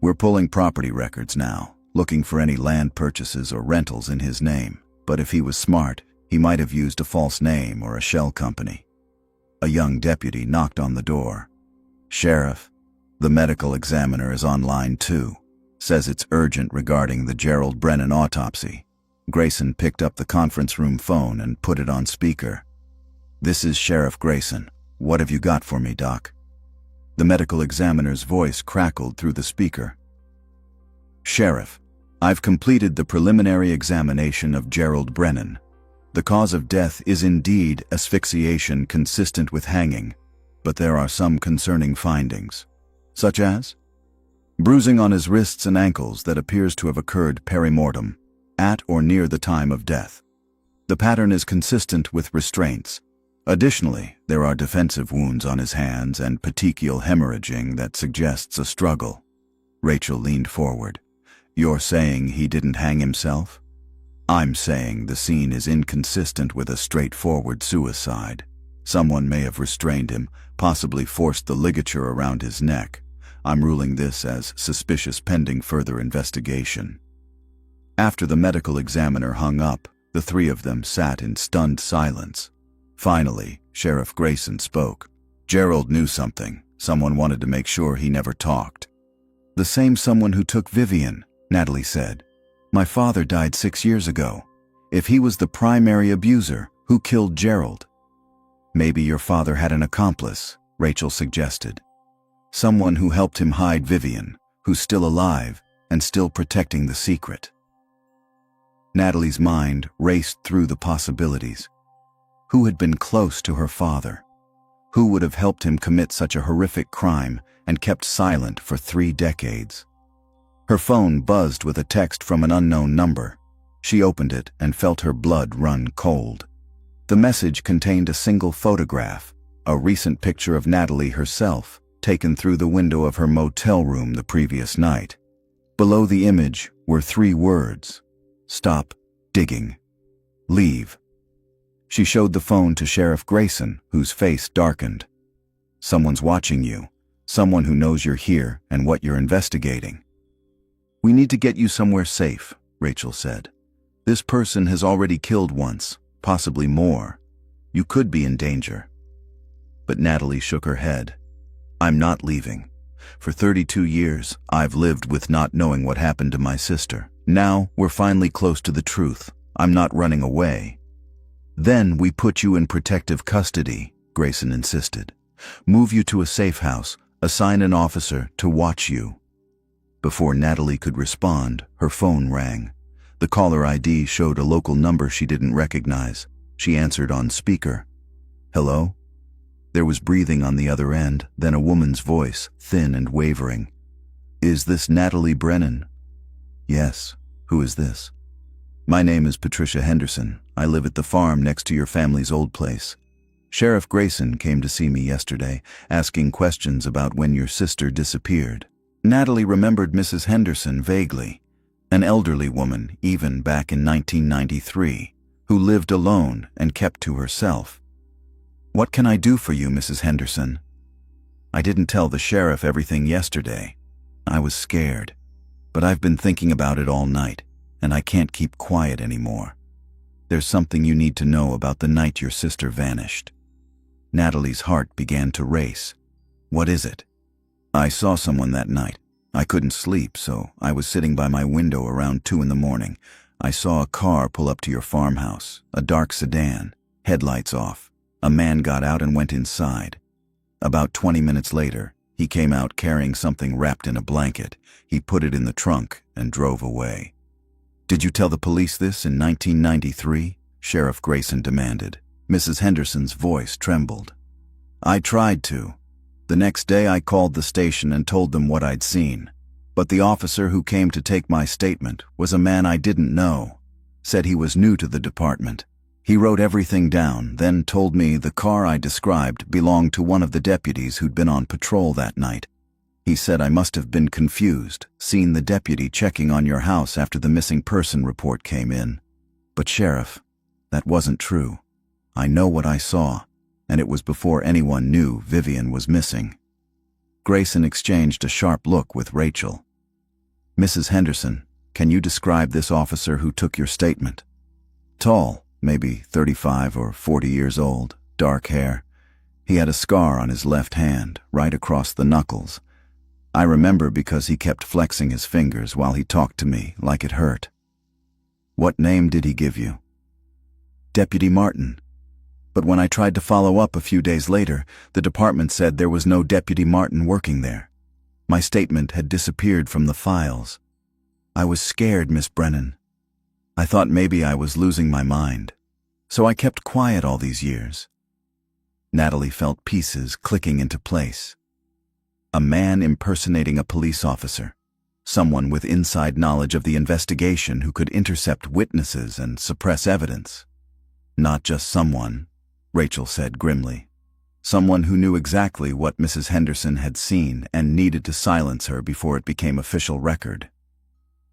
We're pulling property records now, looking for any land purchases or rentals in his name. But if he was smart, he might have used a false name or a shell company. A young deputy knocked on the door. Sheriff, the medical examiner is on line 2. Says it's urgent regarding the Gerald Brennan autopsy. Grayson picked up the conference room phone and put it on speaker. This is Sheriff Grayson. What have you got for me, Doc? The medical examiner's voice crackled through the speaker. Sheriff, I've completed the preliminary examination of Gerald Brennan. The cause of death is indeed asphyxiation consistent with hanging, but there are some concerning findings. Such as? Bruising on his wrists and ankles that appears to have occurred perimortem, at or near the time of death. The pattern is consistent with restraints. Additionally, there are defensive wounds on his hands and petechial hemorrhaging that suggests a struggle. Rachel leaned forward. You're saying he didn't hang himself? I'm saying the scene is inconsistent with a straightforward suicide. Someone may have restrained him, possibly forced the ligature around his neck. I'm ruling this as suspicious pending further investigation." After the medical examiner hung up, the three of them sat in stunned silence. Finally, Sheriff Grayson spoke. "Gerald knew something. Someone wanted to make sure he never talked." "The same someone who took Vivian," Natalie said. "My father died 6 years ago. If he was the primary abuser, who killed Gerald?" "Maybe your father had an accomplice," Rachel suggested. "Someone who helped him hide Vivian, who's still alive and still protecting the secret." Natalie's mind raced through the possibilities. Who had been close to her father? Who would have helped him commit such a horrific crime and kept silent for 3 decades? Her phone buzzed with a text from an unknown number. She opened it and felt her blood run cold. The message contained a single photograph, a recent picture of Natalie herself, taken through the window of her motel room the previous night. Below the image were 3 words: "Stop digging. Leave." She showed the phone to Sheriff Grayson, whose face darkened. "Someone's watching you. Someone who knows you're here and what you're investigating." "We need to get you somewhere safe," Rachel said. "This person has already killed once, possibly more. You could be in danger." But Natalie shook her head. "I'm not leaving. For 32 years, I've lived with not knowing what happened to my sister. Now, we're finally close to the truth. I'm not running away." "Then we put you in protective custody," Grayson insisted. "Move you to a safe house, assign an officer to watch you." Before Natalie could respond, her phone rang. The caller ID showed a local number she didn't recognize. She answered on speaker. "Hello?" There was breathing on the other end, then a woman's voice, thin and wavering. "Is this Natalie Brennan?" "Yes. Who is this?" "My name is Patricia Henderson. I live at the farm next to your family's old place. Sheriff Grayson came to see me yesterday, asking questions about when your sister disappeared." Natalie remembered Mrs. Henderson vaguely, an elderly woman even back in 1993, who lived alone and kept to herself. "What can I do for you, Mrs. Henderson?" "I didn't tell the sheriff everything yesterday. I was scared. But I've been thinking about it all night, and I can't keep quiet anymore. There's something you need to know about the night your sister vanished." Natalie's heart began to race. "What is it?" "I saw someone that night. I couldn't sleep, so I was sitting by my window around 2 in the morning. I saw a car pull up to your farmhouse, a dark sedan, headlights off. A man got out and went inside. About 20 minutes later, he came out carrying something wrapped in a blanket. He put it in the trunk and drove away." "Did you tell the police this in 1993? Sheriff Grayson demanded. Mrs. Henderson's voice trembled. "I tried to. The next day I called the station and told them what I'd seen. But the officer who came to take my statement was a man I didn't know. Said he was new to the department. He wrote everything down, then told me the car I described belonged to one of the deputies who'd been on patrol that night. He said I must have been confused, seen the deputy checking on your house after the missing person report came in. But Sheriff, that wasn't true. I know what I saw, and it was before anyone knew Vivian was missing." Grayson exchanged a sharp look with Rachel. "Mrs. Henderson, can you describe this officer who took your statement?" "Tall, maybe 35 or 40 years old, dark hair. He had a scar on his left hand, right across the knuckles. I remember because he kept flexing his fingers while he talked to me like it hurt." "What name did he give you?" "Deputy Martin. But when I tried to follow up a few days later, the department said there was no Deputy Martin working there. My statement had disappeared from the files. I was scared, Miss Brennan. I thought maybe I was losing my mind. So I kept quiet all these years." Natalie felt pieces clicking into place. A man impersonating a police officer. Someone with inside knowledge of the investigation who could intercept witnesses and suppress evidence. "Not just someone," Rachel said grimly. "Someone who knew exactly what Mrs. Henderson had seen and needed to silence her before it became official record."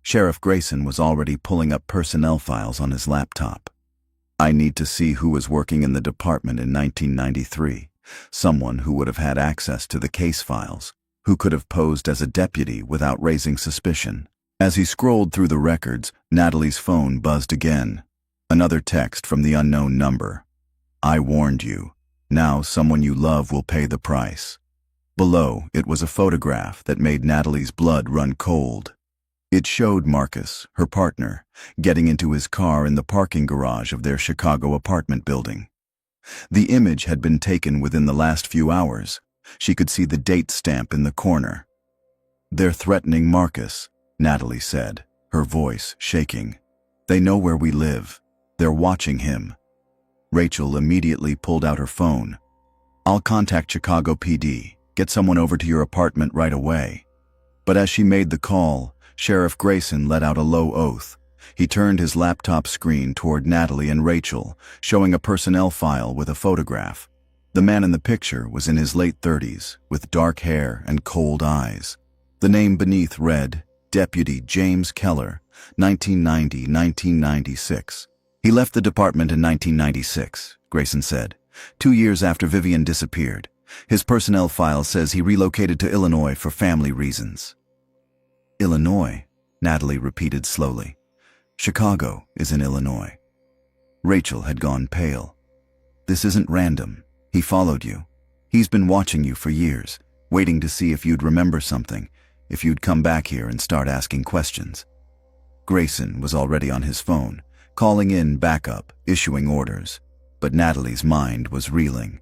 Sheriff Grayson was already pulling up personnel files on his laptop. I need to see who was working in the department in 1993. Someone who would have had access to the case files, who could have posed as a deputy without raising suspicion. As he scrolled through the records, Natalie's phone buzzed again. Another text from the unknown number. I warned you. Now someone you love will pay the price. Below, it was a photograph that made Natalie's blood run cold. It showed Marcus, her partner, getting into his car in the parking garage of their Chicago apartment building. The image had been taken within the last few hours. She could see the date stamp in the corner. They're threatening Marcus, Natalie said, her voice shaking. They know where we live. They're watching him. Rachel immediately pulled out her phone. I'll contact Chicago PD. Get someone over to your apartment right away. But as she made the call, Sheriff Grayson let out a low oath. He turned his laptop screen toward Natalie and Rachel, showing a personnel file with a photograph. The man in the picture was in his late 30s, with dark hair and cold eyes. The name beneath read, Deputy James Keller, 1990-1996. He left the department in 1996, Grayson said, 2 years after Vivian disappeared. His personnel file says he relocated to Illinois for family reasons. Illinois, Natalie repeated slowly. Chicago is in Illinois. Rachel had gone pale. This isn't random. He followed you. He's been watching you for years, waiting to see if you'd remember something, if you'd come back here and start asking questions. Grayson was already on his phone, calling in backup, issuing orders. But Natalie's mind was reeling.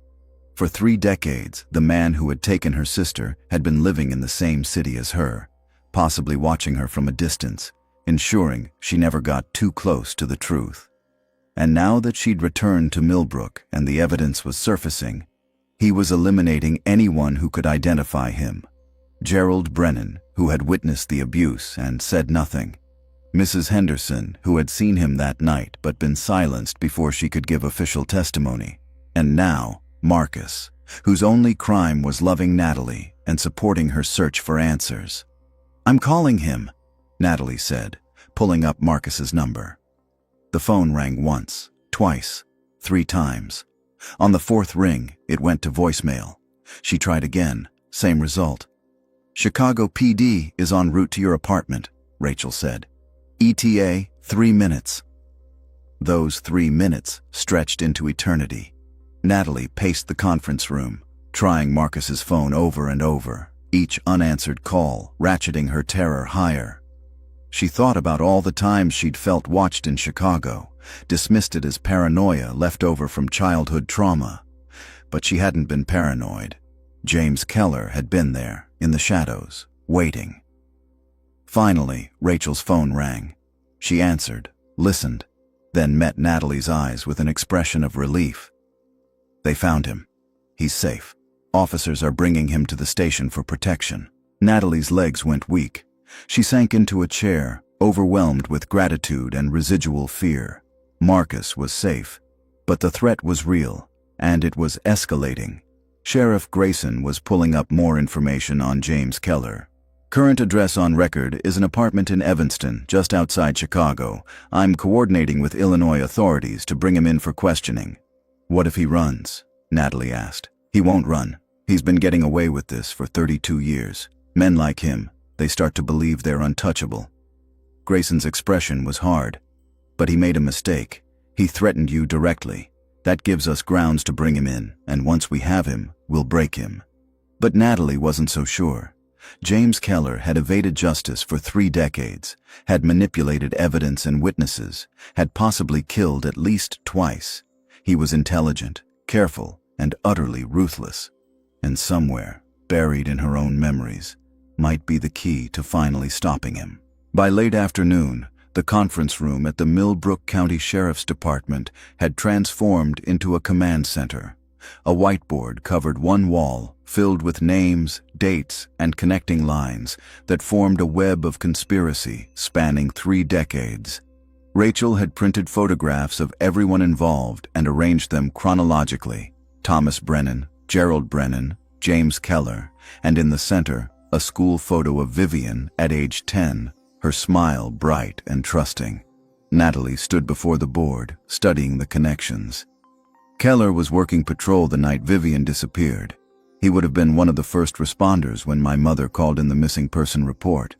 For 3 decades, the man who had taken her sister had been living in the same city as her, possibly watching her from a distance, ensuring she never got too close to the truth. And now that she'd returned to Millbrook and the evidence was surfacing, he was eliminating anyone who could identify him. Gerald Brennan, who had witnessed the abuse and said nothing. Mrs. Henderson, who had seen him that night but been silenced before she could give official testimony. And now, Marcus, whose only crime was loving Natalie and supporting her search for answers. I'm calling him, Natalie said, pulling up Marcus's number. The phone rang once, twice, 3 times. On the 4th ring, it went to voicemail. She tried again, same result. Chicago PD is en route to your apartment, Rachel said. ETA, 3 minutes. Those 3 minutes stretched into eternity. Natalie paced the conference room, trying Marcus's phone over and over, each unanswered call ratcheting her terror higher. She thought about all the times she'd felt watched in Chicago, dismissed it as paranoia left over from childhood trauma. But she hadn't been paranoid. James Keller had been there, in the shadows, waiting. Finally, Rachel's phone rang. She answered, listened, then met Natalie's eyes with an expression of relief. They found him. He's safe. Officers are bringing him to the station for protection. Natalie's legs went weak. She sank into a chair, overwhelmed with gratitude and residual fear. Marcus was safe, but the threat was real, and it was escalating. Sheriff Grayson was pulling up more information on James Keller. Current address on record is an apartment in Evanston, just outside Chicago. I'm coordinating with Illinois authorities to bring him in for questioning. What if he runs? Natalie asked. He won't run. He's been getting away with this for 32 years. Men like him, they start to believe they're untouchable. Grayson's expression was hard. But he made a mistake. He threatened you directly. That gives us grounds to bring him in, and once we have him, we'll break him. But Natalie wasn't so sure. James Keller had evaded justice for 3 decades, had manipulated evidence and witnesses, had possibly killed at least twice. He was intelligent, careful, and utterly ruthless. And somewhere, buried in her own memories, might be the key to finally stopping him. By late afternoon, the conference room at the Millbrook County Sheriff's Department had transformed into a command center. A whiteboard covered one wall, filled with names, dates, and connecting lines that formed a web of conspiracy spanning 3 decades. Rachel had printed photographs of everyone involved and arranged them chronologically. Thomas Brennan, Gerald Brennan, James Keller, and in the center, a school photo of Vivian at age 10, her smile bright and trusting. Natalie stood before the board, studying the connections. Keller was working patrol the night Vivian disappeared. He would have been one of the first responders when my mother called in the missing person report,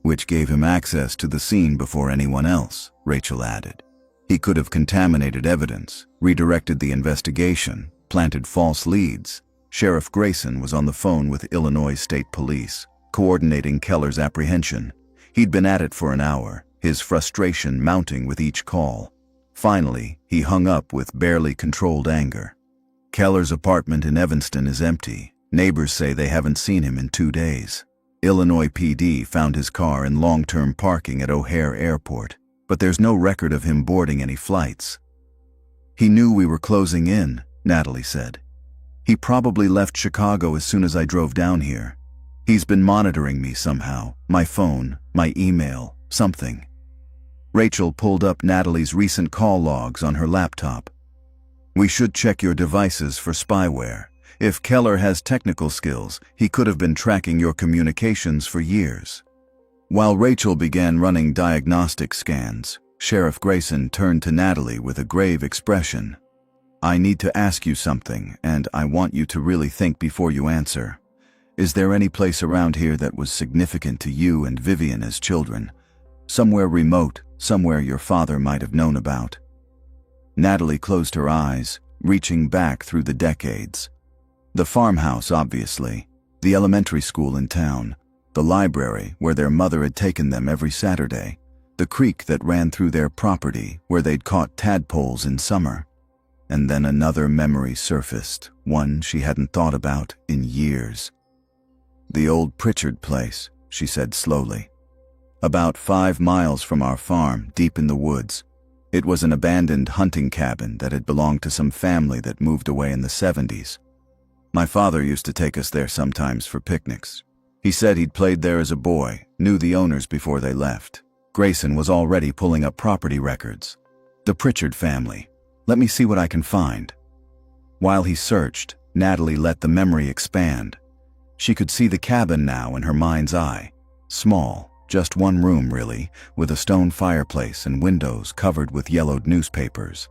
which gave him access to the scene before anyone else, Rachel added. He could have contaminated evidence, redirected the investigation, planted false leads. Sheriff Grayson was on the phone with Illinois State Police, coordinating Keller's apprehension. He'd been at it for an hour, his frustration mounting with each call. Finally, he hung up with barely controlled anger. Keller's apartment in Evanston is empty. Neighbors say they haven't seen him in 2 days. Illinois PD found his car in long-term parking at O'Hare Airport, but there's no record of him boarding any flights. He knew we were closing in, Natalie said. He probably left Chicago as soon as I drove down here. He's been monitoring me somehow, my phone, my email, something. Rachel pulled up Natalie's recent call logs on her laptop. We should check your devices for spyware. If Keller has technical skills, he could have been tracking your communications for years. While Rachel began running diagnostic scans, Sheriff Grayson turned to Natalie with a grave expression. I need to ask you something, and I want you to really think before you answer. Is there any place around here that was significant to you and Vivian as children? Somewhere remote, somewhere your father might have known about? Natalie closed her eyes, reaching back through the decades. The farmhouse, obviously, the elementary school in town, the library where their mother had taken them every Saturday, the creek that ran through their property where they'd caught tadpoles in summer. And then another memory surfaced, one she hadn't thought about in years. The old Pritchard place, she said slowly. About 5 miles from our farm, deep in the woods. It was an abandoned hunting cabin that had belonged to some family that moved away in the 70s. My father used to take us there sometimes for picnics. He said he'd played there as a boy, knew the owners before they left. Grayson was already pulling up property records. The Pritchard family. Let me see what I can find. While he searched, Natalie let the memory expand. She could see the cabin now in her mind's eye. Small, just one room really, with a stone fireplace and windows covered with yellowed newspapers.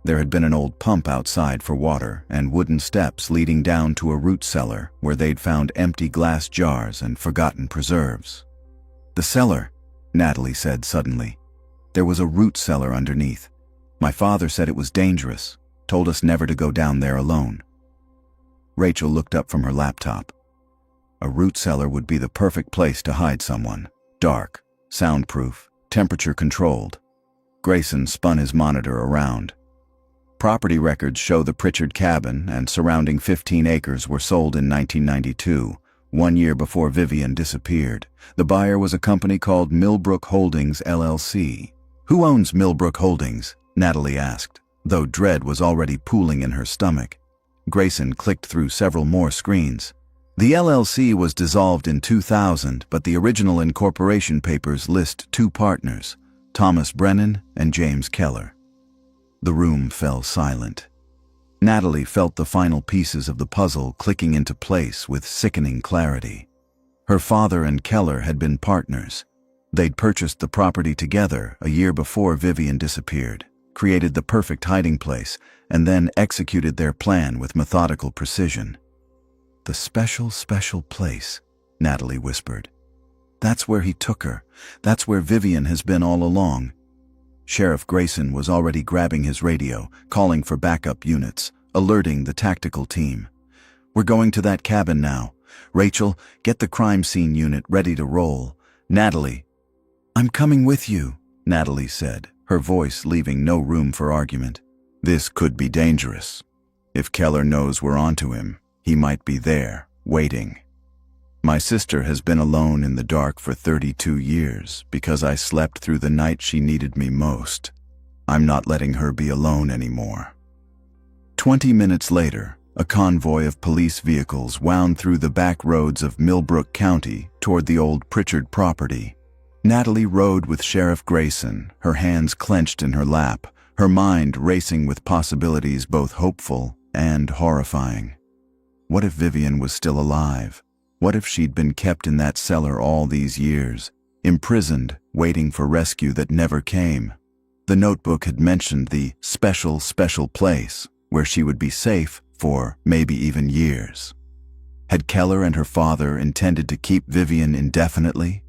There had been an old pump outside for water and wooden steps leading down to a root cellar where they'd found empty glass jars and forgotten preserves. The cellar, Natalie said suddenly. There was a root cellar underneath. My father said it was dangerous, told us never to go down there alone. Rachel looked up from her laptop. A root cellar would be the perfect place to hide someone. Dark, soundproof, temperature-controlled. Grayson spun his monitor around. Property records show the Pritchard cabin and surrounding 15 acres were sold in 1992, 1 year before Vivian disappeared. The buyer was a company called Millbrook Holdings, LLC. Who owns Millbrook Holdings? Natalie asked, though dread was already pooling in her stomach. Grayson clicked through several more screens. The LLC was dissolved in 2000, but the original incorporation papers list 2 partners, Thomas Brennan and James Keller. The room fell silent. Natalie felt the final pieces of the puzzle clicking into place with sickening clarity. Her father and Keller had been partners. They'd purchased the property together a year before Vivian disappeared, created the perfect hiding place, and then executed their plan with methodical precision. The special place, Natalie whispered. That's where he took her. That's where Vivian has been all along. Sheriff Grayson was already grabbing his radio, calling for backup units, alerting the tactical team. We're going to that cabin now. Rachel, get the crime scene unit ready to roll. Natalie. I'm coming with you, Natalie said, her voice leaving no room for argument. This could be dangerous. If Keller knows we're onto him, he might be there, waiting. My sister has been alone in the dark for 32 years because I slept through the night she needed me most. I'm not letting her be alone anymore. 20 minutes later, a convoy of police vehicles wound through the back roads of Millbrook County toward the old Pritchard property. Natalie rode with Sheriff Grayson, her hands clenched in her lap, her mind racing with possibilities both hopeful and horrifying. What if Vivian was still alive? What if she'd been kept in that cellar all these years, imprisoned, waiting for rescue that never came. The notebook had mentioned the special place where she would be safe for maybe even years. Had Keller and her father intended to keep Vivian indefinitely?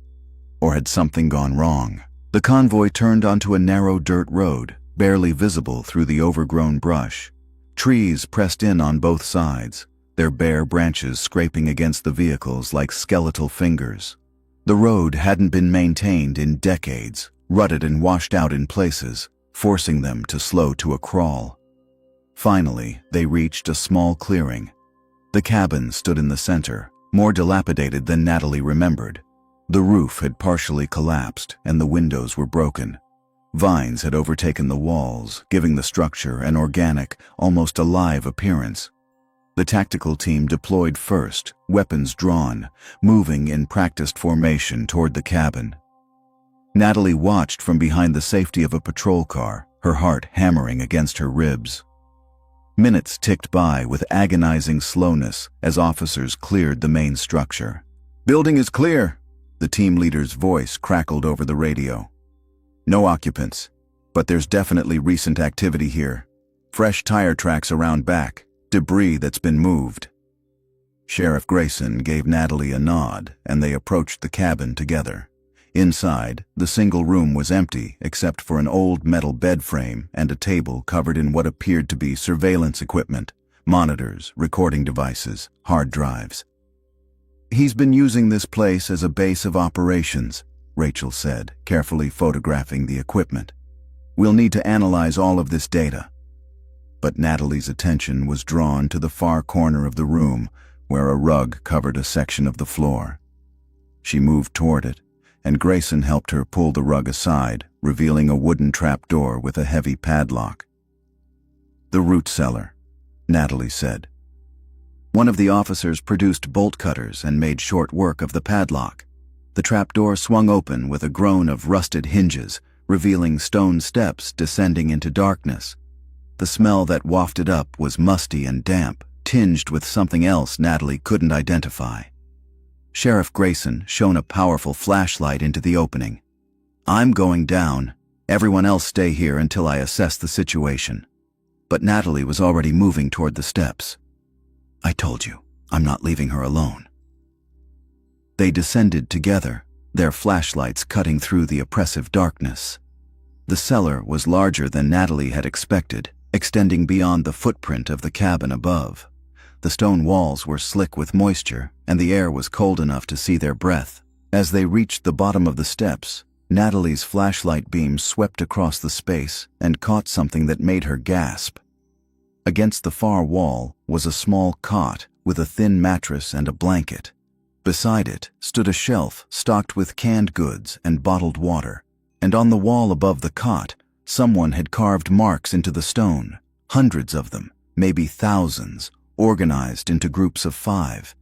Or had something gone wrong? The convoy turned onto a narrow dirt road, barely visible through the overgrown brush. Trees pressed in on both sides, their bare branches scraping against the vehicles like skeletal fingers. The road hadn't been maintained in decades, rutted and washed out in places, forcing them to slow to a crawl. Finally, they reached a small clearing. The cabin stood in the center, more dilapidated than Natalie remembered. The roof had partially collapsed and the windows were broken. Vines had overtaken the walls, giving the structure an organic, almost alive appearance. The tactical team deployed first, weapons drawn, moving in practiced formation toward the cabin. Natalie watched from behind the safety of a patrol car, her heart hammering against her ribs. Minutes ticked by with agonizing slowness as officers cleared the main structure. "Building is clear," the team leader's voice crackled over the radio. "No occupants, but there's definitely recent activity here. Fresh tire tracks around back, debris that's been moved." Sheriff Grayson gave Natalie a nod, and they approached the cabin together. Inside, the single room was empty except for an old metal bed frame and a table covered in what appeared to be surveillance equipment, monitors, recording devices, hard drives. "He's been using this place as a base of operations," Rachel said, carefully photographing the equipment. "We'll need to analyze all of this data." But Natalie's attention was drawn to the far corner of the room, where a rug covered a section of the floor. She moved toward it, and Grayson helped her pull the rug aside, revealing a wooden trapdoor with a heavy padlock. "The root cellar," Natalie said. One of the officers produced bolt cutters and made short work of the padlock. The trapdoor swung open with a groan of rusted hinges, revealing stone steps descending into darkness. The smell that wafted up was musty and damp, tinged with something else Natalie couldn't identify. Sheriff Grayson shone a powerful flashlight into the opening. "I'm going down. Everyone else stay here until I assess the situation." But Natalie was already moving toward the steps. "I told you, I'm not leaving her alone." They descended together, their flashlights cutting through the oppressive darkness. The cellar was larger than Natalie had expected, extending beyond the footprint of the cabin above. The stone walls were slick with moisture, and the air was cold enough to see their breath. As they reached the bottom of the steps, Natalie's flashlight beam swept across the space and caught something that made her gasp. Against the far wall was a small cot with a thin mattress and a blanket. Beside it stood a shelf stocked with canned goods and bottled water, and on the wall above the cot, someone had carved marks into the stone, hundreds of them, maybe thousands, organized into groups of 5.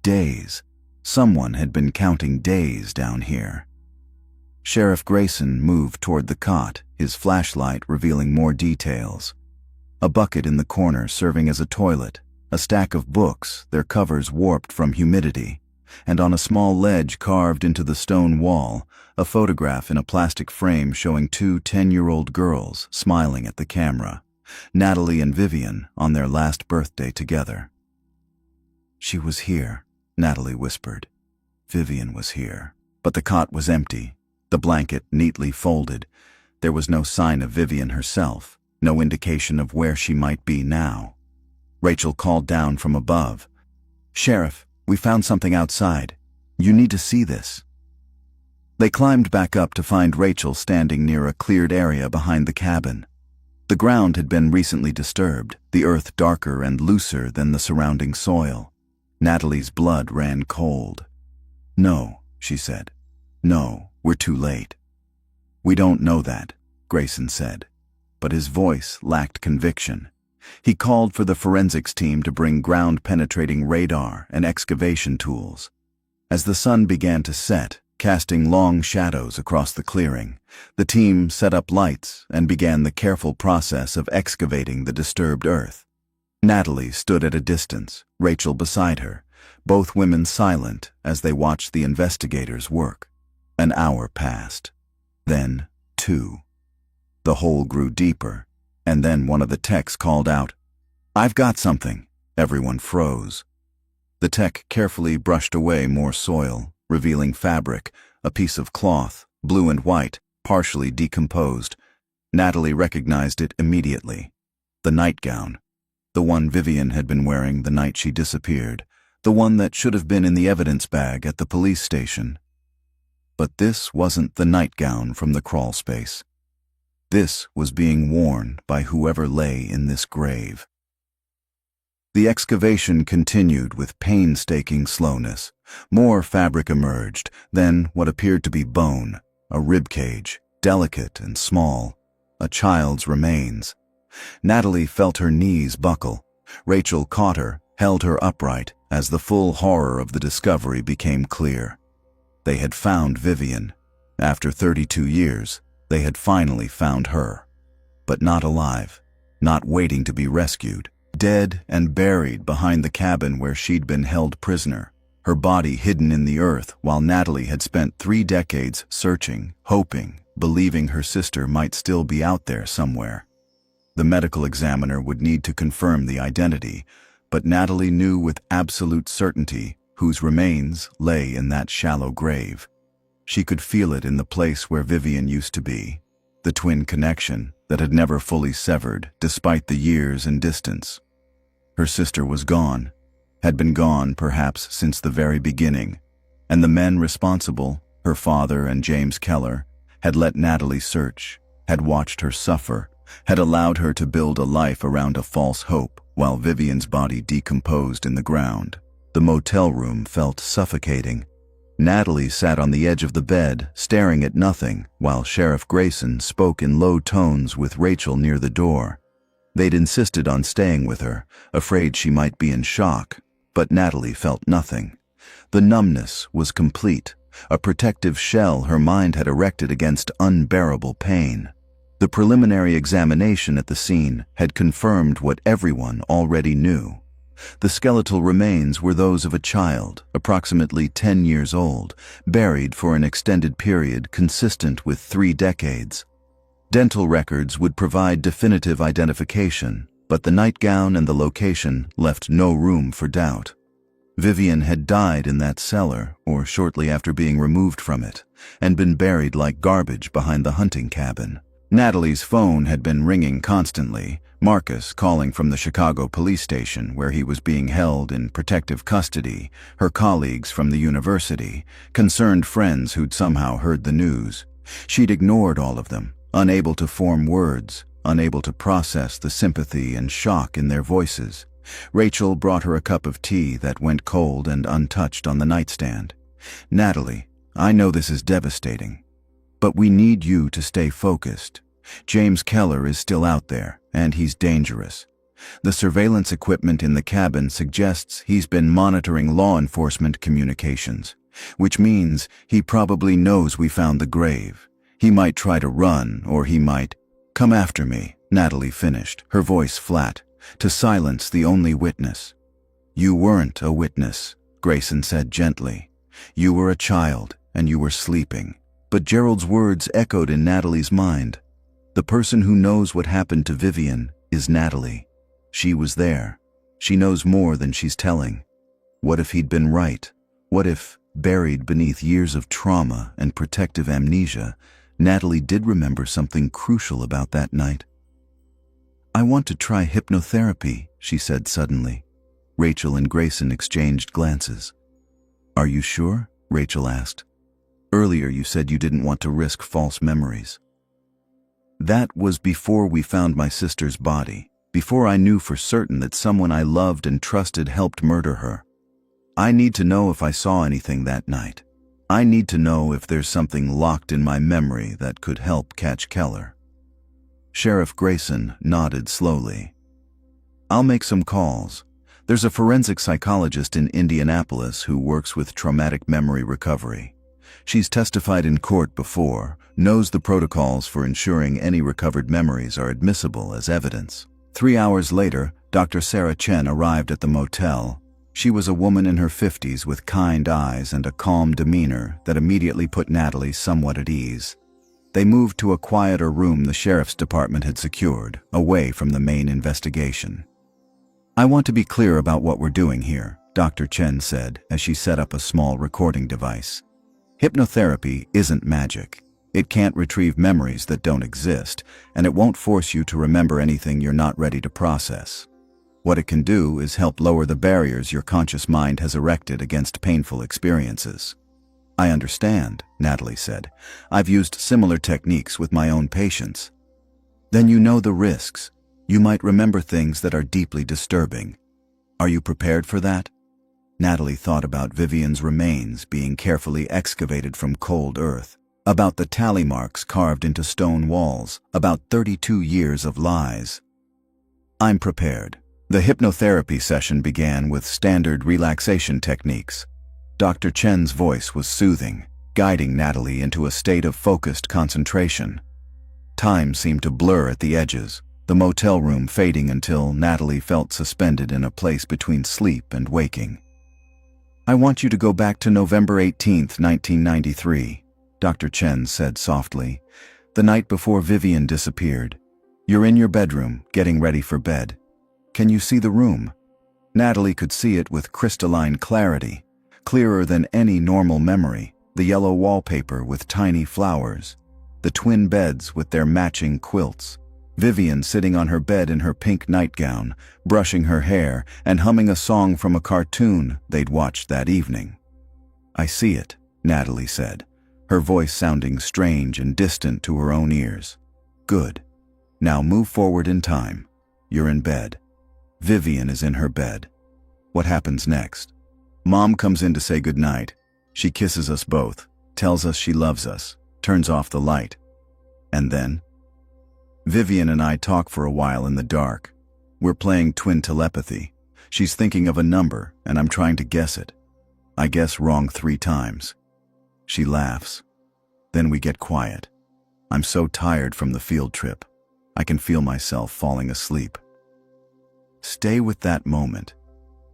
Days. Someone had been counting days down here. Sheriff Grayson moved toward the cot, his flashlight revealing more details. A bucket in the corner serving as a toilet, a stack of books, their covers warped from humidity, and on a small ledge carved into the stone wall, a photograph in a plastic frame showing 2 10-year-old girls smiling at the camera. Natalie and Vivian on their last birthday together. "She was here," Natalie whispered. Vivian was here. But the cot was empty, the blanket neatly folded. There was no sign of Vivian herself, no indication of where she might be now. Rachel called down from above. "Sheriff, we found something outside. You need to see this." They climbed back up to find Rachel standing near a cleared area behind the cabin. The ground had been recently disturbed, the earth darker and looser than the surrounding soil. Natalie's blood ran cold. "No," she said. "No, we're too late." "We don't know that," Grayson said, but his voice lacked conviction. He called for the forensics team to bring ground-penetrating radar and excavation tools. As the sun began to set, casting long shadows across the clearing, the team set up lights and began the careful process of excavating the disturbed earth. Natalie stood at a distance, Rachel beside her, both women silent as they watched the investigators work. An hour passed. Then 2. The hole grew deeper, and then one of the techs called out, "I've got something." Everyone froze. The tech carefully brushed away more soil, revealing fabric, a piece of cloth, blue and white, partially decomposed. Natalie recognized it immediately. The nightgown. The one Vivian had been wearing the night she disappeared. The one that should have been in the evidence bag at the police station. But this wasn't the nightgown from the crawl space. This was being worn by whoever lay in this grave. The excavation continued with painstaking slowness. More fabric emerged, then what appeared to be bone, a rib cage, delicate and small, a child's remains. Natalie felt her knees buckle. Rachel caught her, held her upright, as the full horror of the discovery became clear. They had found Vivian. After 32 years, they had finally found her. But not alive, not waiting to be rescued. Dead and buried behind the cabin where she'd been held prisoner, her body hidden in the earth while Natalie had spent 3 decades searching, hoping, believing her sister might still be out there somewhere. The medical examiner would need to confirm the identity, but Natalie knew with absolute certainty whose remains lay in that shallow grave. She could feel it in the place where Vivian used to be, the twin connection that had never fully severed despite the years and distance. Her sister was gone, had been gone perhaps since the very beginning, and the men responsible, her father and James Keller, had let Natalie search, had watched her suffer, had allowed her to build a life around a false hope while Vivian's body decomposed in the ground. The motel room felt suffocating. Natalie sat on the edge of the bed, staring at nothing, while Sheriff Grayson spoke in low tones with Rachel near the door. They'd insisted on staying with her, afraid she might be in shock, but Natalie felt nothing. The numbness was complete, a protective shell her mind had erected against unbearable pain. The preliminary examination at the scene had confirmed what everyone already knew. The skeletal remains were those of a child, approximately 10 years old, buried for an extended period consistent with 3 decades. Dental records would provide definitive identification, but the nightgown and the location left no room for doubt. Vivian had died in that cellar, or shortly after being removed from it, and been buried like garbage behind the hunting cabin. Natalie's phone had been ringing constantly, Marcus calling from the Chicago police station where he was being held in protective custody, her colleagues from the university, concerned friends who'd somehow heard the news. She'd ignored all of them, unable to form words, unable to process the sympathy and shock in their voices. Rachel brought her a cup of tea that went cold and untouched on the nightstand. "Natalie, I know this is devastating, but we need you to stay focused. James Keller is still out there, and he's dangerous. The surveillance equipment in the cabin suggests he's been monitoring law enforcement communications, which means he probably knows we found the grave. He might try to run, or he might—" "Come after me," Natalie finished, her voice flat, to silence the only witness. "You weren't a witness," Grayson said gently. "You were a child, and you were sleeping." But Gerald's words echoed in Natalie's mind. The person who knows what happened to Vivian is Natalie. She was there. She knows more than she's telling. What if he'd been right? What if, buried beneath years of trauma and protective amnesia, Natalie did remember something crucial about that night? "I want to try hypnotherapy," she said suddenly. Rachel and Grayson exchanged glances. "Are you sure?" Rachel asked. "Earlier you said you didn't want to risk false memories." "That was before we found my sister's body, before I knew for certain that someone I loved and trusted helped murder her. I need to know if I saw anything that night. I need to know if there's something locked in my memory that could help catch Keller." Sheriff Grayson nodded slowly. "I'll make some calls. There's a forensic psychologist in Indianapolis who works with traumatic memory recovery. She's testified in court before, knows the protocols for ensuring any recovered memories are admissible as evidence." 3 hours later, Dr. Sarah Chen arrived at the motel. She was a woman in her 50s with kind eyes and a calm demeanor that immediately put Natalie somewhat at ease. They moved to a quieter room the sheriff's department had secured, away from the main investigation. "I want to be clear about what we're doing here," Dr. Chen said as she set up a small recording device. "Hypnotherapy isn't magic. It can't retrieve memories that don't exist, and it won't force you to remember anything you're not ready to process. What it can do is help lower the barriers your conscious mind has erected against painful experiences." "I understand," Natalie said. "I've used similar techniques with my own patients." "Then you know the risks. You might remember things that are deeply disturbing. Are you prepared for that?" Natalie thought about Vivian's remains being carefully excavated from cold earth, about the tally marks carved into stone walls, about 32 years of lies. "I'm prepared." The hypnotherapy session began with standard relaxation techniques. Dr. Chen's voice was soothing, guiding Natalie into a state of focused concentration. Time seemed to blur at the edges, the motel room fading until Natalie felt suspended in a place between sleep and waking. "I want you to go back to November 18th, 1993, Dr. Chen said softly, "the night before Vivian disappeared. You're in your bedroom, getting ready for bed. Can you see the room?" Natalie could see it with crystalline clarity, clearer than any normal memory, the yellow wallpaper with tiny flowers, the twin beds with their matching quilts, Vivian sitting on her bed in her pink nightgown, brushing her hair and humming a song from a cartoon they'd watched that evening. "I see it," Natalie said, her voice sounding strange and distant to her own ears. "Good. Now move forward in time. You're in bed. Vivian is in her bed. What happens next?" "Mom comes in to say goodnight. She kisses us both, tells us she loves us, turns off the light. And then? Vivian and I talk for a while in the dark. We're playing twin telepathy. She's thinking of a number, and I'm trying to guess it. I guess wrong 3 times. She laughs. Then we get quiet. I'm so tired from the field trip. I can feel myself falling asleep." Stay with that moment.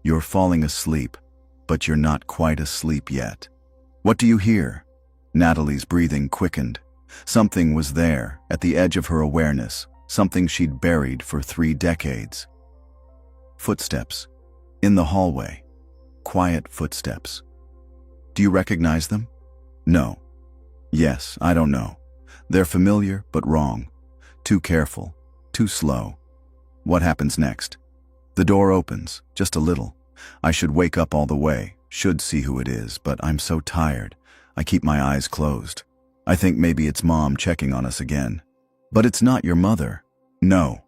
You're falling asleep, but you're not quite asleep yet. "What do you hear?" Natalie's breathing quickened. Something was there, at the edge of her awareness, something she'd buried for 3 decades. Footsteps. In the hallway. Quiet footsteps. "Do you recognize them?" "No." "Yes, I don't know. They're familiar, but wrong. Too careful. Too slow." "What happens next?" "The door opens, just a little. I should wake up all the way, should see who it is, but I'm so tired. I keep my eyes closed. I think maybe it's Mom checking on us again." "But it's not your mother." "No."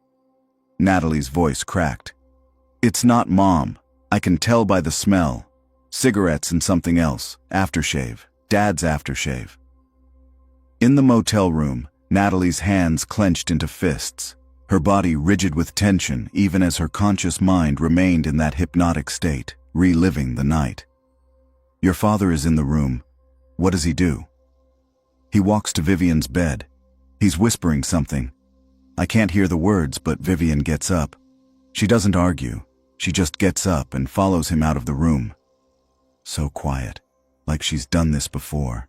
Natalie's voice cracked. "It's not Mom. I can tell by the smell. Cigarettes and something else. Aftershave. Dad's aftershave." In the motel room, Natalie's hands clenched into fists, her body rigid with tension even as her conscious mind remained in that hypnotic state, reliving the night. "Your father is in the room. What does he do?" "He walks to Vivian's bed. He's whispering something. I can't hear the words, but Vivian gets up. She doesn't argue. She just gets up and follows him out of the room. So quiet, like she's done this before."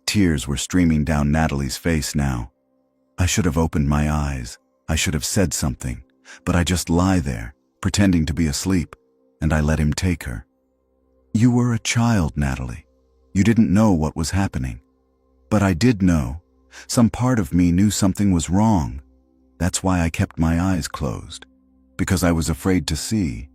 Tears were streaming down Natalie's face now. "I should have opened my eyes. I should have said something, but I just lie there, pretending to be asleep, and I let him take her." "You were a child, Natalie. You didn't know what was happening. But I did know. Some part of me knew something was wrong. That's why I kept my eyes closed, because I was afraid to see."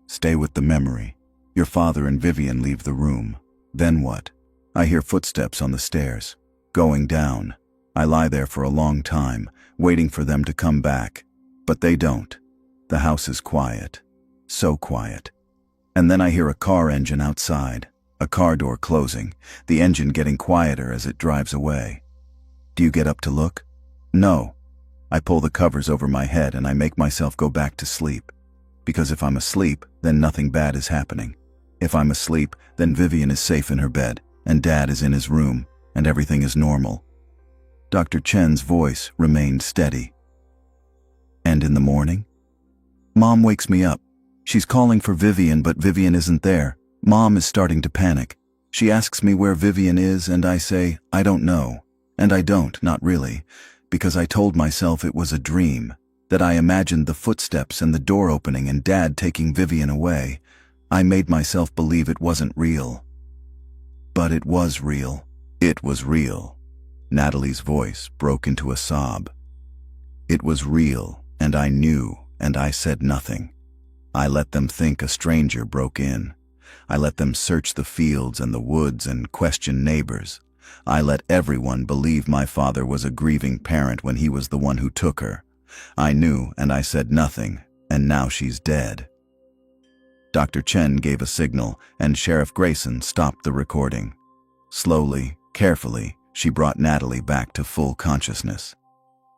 "Stay with the memory. Your father and Vivian leave the room. Then what?" "I hear footsteps on the stairs. Going down. I lie there for a long time, waiting for them to come back. But they don't. The house is quiet. So quiet. And then I hear a car engine outside. A car door closing, the engine getting quieter as it drives away. Do you get up to look?" "No." I pull the covers over my head and I make myself go back to sleep. Because if I'm asleep, then nothing bad is happening. If I'm asleep, then Vivian is safe in her bed, and Dad is in his room, and everything is normal. Dr. Chen's voice remained steady. "And in the morning?" "Mom wakes me up. She's calling for Vivian, but Vivian isn't there. Mom is starting to panic. She asks me where Vivian is, and I say, I don't know. And I don't, not really, because I told myself it was a dream, that I imagined the footsteps and the door opening and Dad taking Vivian away. I made myself believe it wasn't real. But it was real. It was real. Natalie's voice broke into a sob. It was real, and I knew, and I said nothing. I let them think a stranger broke in. I let them search the fields and the woods and question neighbors. I let everyone believe my father was a grieving parent when he was the one who took her. I knew, and I said nothing, and now she's dead. Dr. Chen gave a signal, and Sheriff Grayson stopped the recording. Slowly, carefully, she brought Natalie back to full consciousness.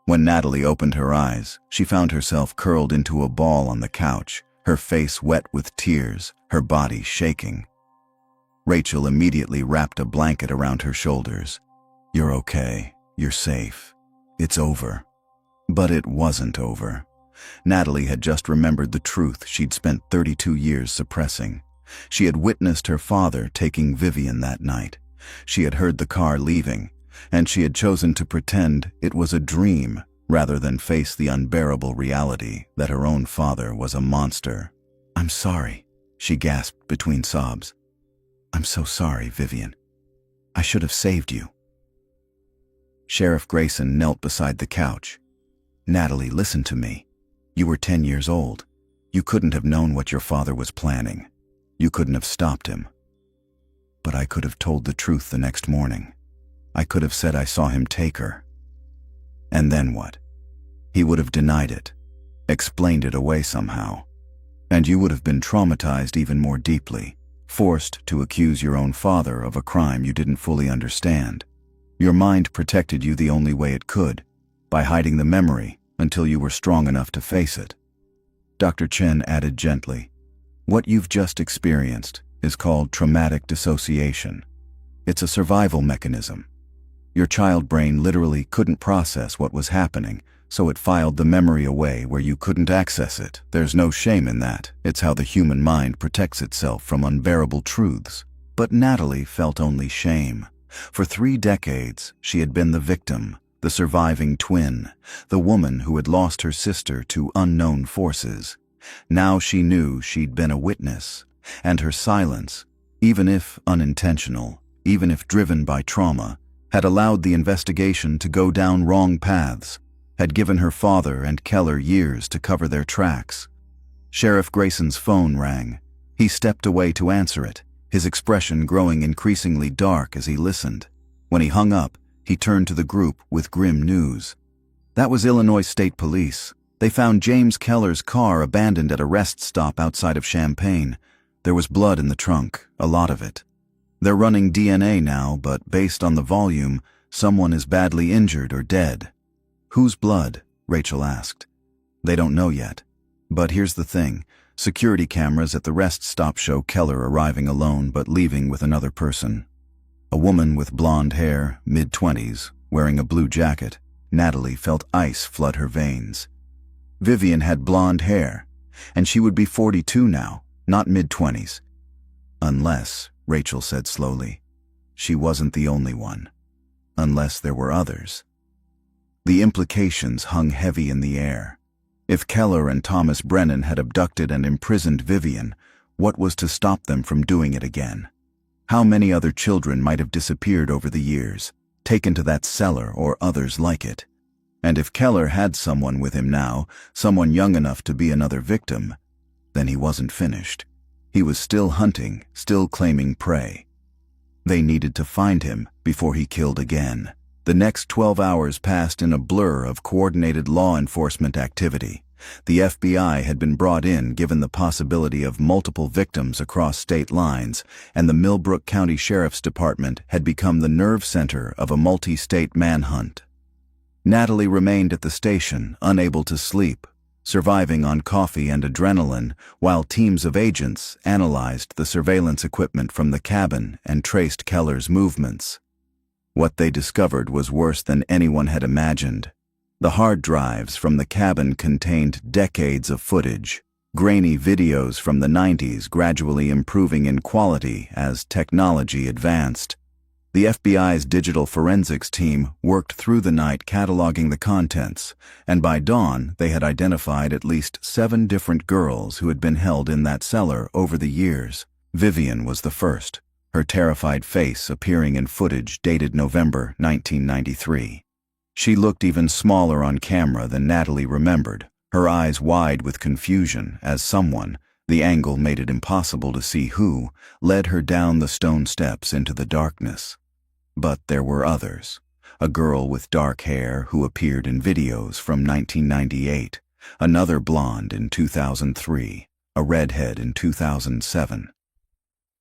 When Natalie opened her eyes, she found herself curled into a ball on the couch, her face wet with tears, her body shaking. Rachel immediately wrapped a blanket around her shoulders. You're okay. You're safe. It's over. But it wasn't over. Natalie had just remembered the truth she'd spent 32 years suppressing. She had witnessed her father taking Vivian that night. She had heard the car leaving, and she had chosen to pretend it was a dream rather than face the unbearable reality that her own father was a monster. I'm sorry, she gasped between sobs. I'm so sorry, Vivian. I should have saved you. Sheriff Grayson knelt beside the couch. Natalie, listen to me. You were 10 years old. You couldn't have known what your father was planning. You couldn't have stopped him. But I could have told the truth the next morning. I could have said I saw him take her. And then what? He would have denied it, explained it away somehow. And you would have been traumatized even more deeply, forced to accuse your own father of a crime you didn't fully understand. Your mind protected you the only way it could, by hiding the memory until you were strong enough to face it. Dr. Chen added gently, what you've just experienced is called traumatic dissociation. It's a survival mechanism. Your child brain literally couldn't process what was happening, so it filed the memory away where you couldn't access it. There's no shame in that. It's how the human mind protects itself from unbearable truths. But Natalie felt only shame. For 3 decades, she had been the victim, the surviving twin, the woman who had lost her sister to unknown forces. Now she knew she'd been a witness, and her silence, even if unintentional, even if driven by trauma, had allowed the investigation to go down wrong paths, had given her father and Keller years to cover their tracks. Sheriff Grayson's phone rang. He stepped away to answer it, his expression growing increasingly dark as he listened. When he hung up, he turned to the group with grim news. That was Illinois State Police. They found James Keller's car abandoned at a rest stop outside of Champaign. There was blood in the trunk, a lot of it. They're running DNA now, but based on the volume, someone is badly injured or dead. Whose blood? Rachel asked. They don't know yet. But here's the thing. Security cameras at the rest stop show Keller arriving alone but leaving with another person. A woman with blonde hair, mid-20s, wearing a blue jacket. Natalie felt ice flood her veins. Vivian had blonde hair, and she would be 42 now, not mid-20s. Unless, Rachel said slowly, she wasn't the only one. Unless there were others. The implications hung heavy in the air. If Keller and Thomas Brennan had abducted and imprisoned Vivian, what was to stop them from doing it again? How many other children might have disappeared over the years, taken to that cellar or others like it? And if Keller had someone with him now, someone young enough to be another victim, then he wasn't finished. He was still hunting, still claiming prey. They needed to find him before he killed again. The next 12 hours passed in a blur of coordinated law enforcement activity. The FBI had been brought in given the possibility of multiple victims across state lines, and the Millbrook County Sheriff's Department had become the nerve center of a multi-state manhunt. Natalie remained at the station, unable to sleep, surviving on coffee and adrenaline, while teams of agents analyzed the surveillance equipment from the cabin and traced Keller's movements. What they discovered was worse than anyone had imagined. The hard drives from the cabin contained decades of footage, grainy videos from the 90s gradually improving in quality as technology advanced. The FBI's digital forensics team worked through the night cataloging the contents, and by dawn they had identified at least 7 different girls who had been held in that cellar over the years. Vivian was the first, her terrified face appearing in footage dated November 1993. She looked even smaller on camera than Natalie remembered, her eyes wide with confusion as someone, the angle made it impossible to see who, led her down the stone steps into the darkness. But there were others. A girl with dark hair who appeared in videos from 1998, another blonde in 2003, a redhead in 2007.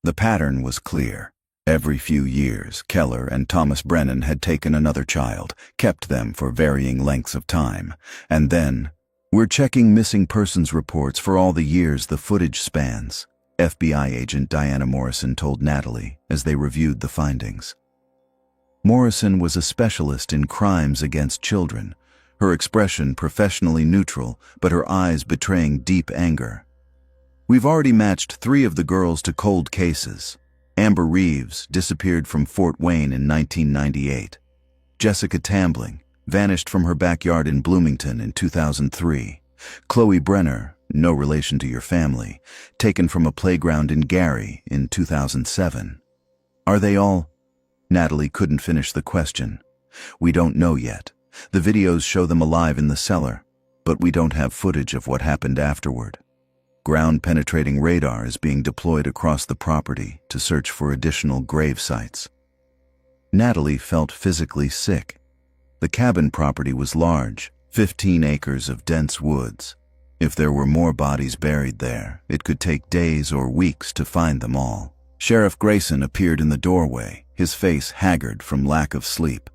The pattern was clear. Every few years, Keller and Thomas Brennan had taken another child, kept them for varying lengths of time, and then, "We're checking missing persons reports for all the years the footage spans," FBI agent Diana Morrison told Natalie as they reviewed the findings. Morrison was a specialist in crimes against children, her expression professionally neutral, but her eyes betraying deep anger. "We've already matched 3 of the girls to cold cases. Amber Reeves disappeared from Fort Wayne in 1998. Jessica Tambling vanished from her backyard in Bloomington in 2003. Chloe Brenner, no relation to your family, taken from a playground in Gary in 2007. Are they all?" Natalie couldn't finish the question. "We don't know yet. The videos show them alive in the cellar, but we don't have footage of what happened afterward. Ground-penetrating radar is being deployed across the property to search for additional grave sites." Natalie felt physically sick. The cabin property was large, 15 acres of dense woods. If there were more bodies buried there, it could take days or weeks to find them all. Sheriff Grayson appeared in the doorway, his face haggard from lack of sleep.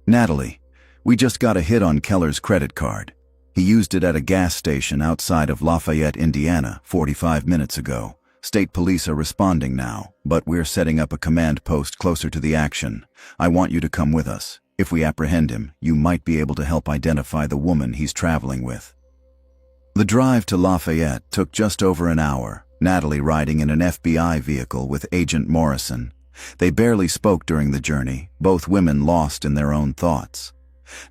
"Natalie, we just got a hit on Keller's credit card. He used it at a gas station outside of Lafayette, Indiana, 45 minutes ago. State police are responding now, but we're setting up a command post closer to the action. I want you to come with us. If we apprehend him, you might be able to help identify the woman he's traveling with." The drive to Lafayette took just over an hour, Natalie riding in an FBI vehicle with Agent Morrison. They barely spoke during the journey, both women lost in their own thoughts.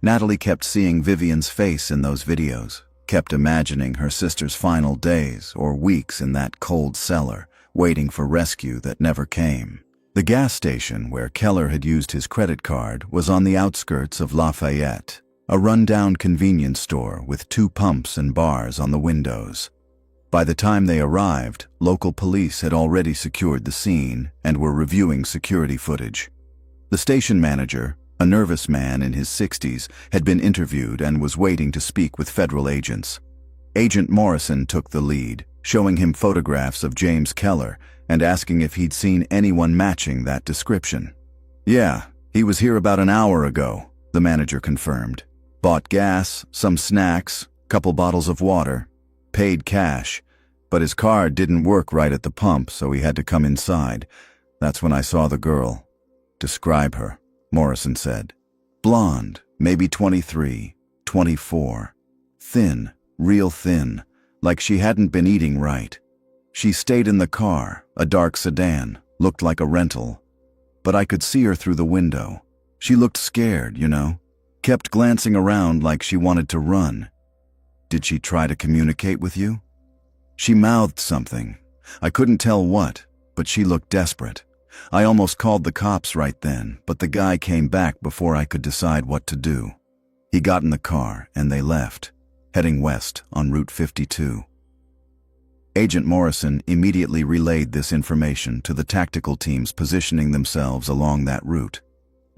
Natalie kept seeing Vivian's face in those videos, kept imagining her sister's final days or weeks in that cold cellar, waiting for rescue that never came. The gas station where Keller had used his credit card was on the outskirts of Lafayette, a run-down convenience store with 2 pumps and bars on the windows. By the time they arrived, local police had already secured the scene and were reviewing security footage. The station manager, a nervous man in his 60s, had been interviewed and was waiting to speak with federal agents. Agent Morrison took the lead, showing him photographs of James Keller and asking if he'd seen anyone matching that description. "Yeah, he was here about an hour ago," the manager confirmed. "Bought gas, some snacks, couple bottles of water. Paid cash, but his card didn't work right at the pump, so he had to come inside. That's when I saw the girl." "Describe her," Morrison said. "Blonde, maybe 23, 24. Thin, real thin, like she hadn't been eating right. She stayed in the car, a dark sedan, looked like a rental. But I could see her through the window. She looked scared, you know. Kept glancing around like she wanted to run." "Did she try to communicate with you?" "She mouthed something. I couldn't tell what, but she looked desperate. I almost called the cops right then, but the guy came back before I could decide what to do. He got in the car and they left, heading west on Route 52. Agent Morrison immediately relayed this information to the tactical teams positioning themselves along that route.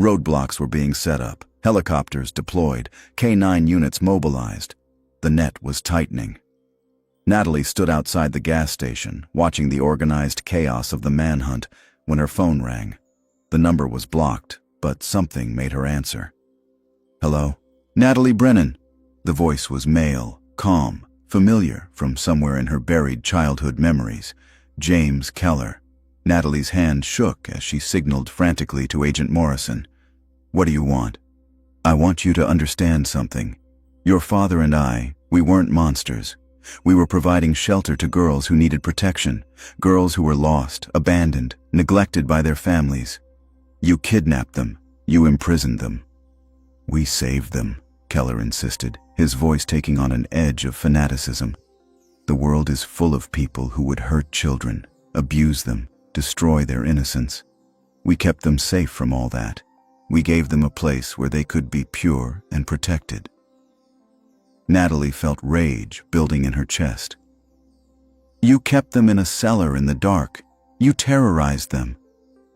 Roadblocks were being set up, helicopters deployed, K-9 units mobilized. The net was tightening. Natalie stood outside the gas station, watching the organized chaos of the manhunt, when her phone rang. The number was blocked, but something made her answer. "Hello? Natalie Brennan." The voice was male, calm, familiar from somewhere in her buried childhood memories. James Keller. Natalie's hand shook as she signaled frantically to Agent Morrison. "What do you want?" "I want you to understand something. Your father and I, we weren't monsters. We were providing shelter to girls who needed protection, girls who were lost, abandoned, neglected by their families. You kidnapped them. You imprisoned them. We saved them, Keller insisted, his voice taking on an edge of fanaticism. The world is full of people who would hurt children, abuse them, destroy their innocence. We kept them safe from all that. We gave them a place where they could be pure and protected. Natalie felt rage building in her chest. You kept them in a cellar in the dark. You terrorized them.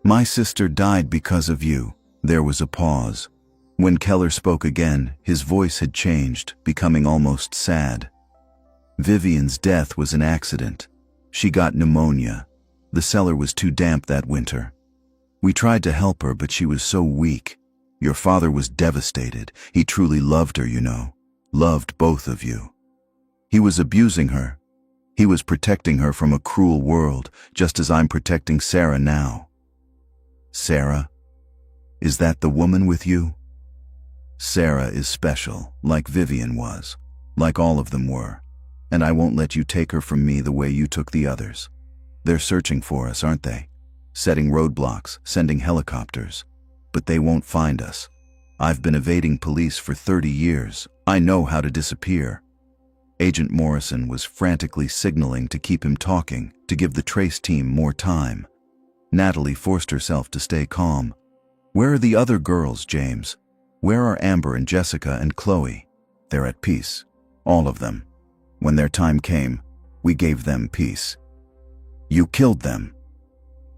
My sister died because of you. There was a pause. When Keller spoke again, his voice had changed, becoming almost sad. Vivian's death was an accident. She got pneumonia. The cellar was too damp that winter. We tried to help her, but she was so weak. Your father was devastated. He truly loved her, you know. Loved both of you. He was abusing her. He was protecting her from a cruel world, just as I'm protecting Sarah now. Sarah? Is that the woman with you? Sarah is special, like Vivian was, like all of them were, and I won't let you take her from me the way you took the others. They're searching for us, aren't they? Setting roadblocks, sending helicopters. But they won't find us. I've been evading police for 30 years. I know how to disappear. Agent Morrison was frantically signaling to keep him talking, to give the trace team more time. Natalie forced herself to stay calm. Where are the other girls, James? Where are Amber and Jessica and Chloe? They're at peace. All of them. When their time came, we gave them peace. You killed them.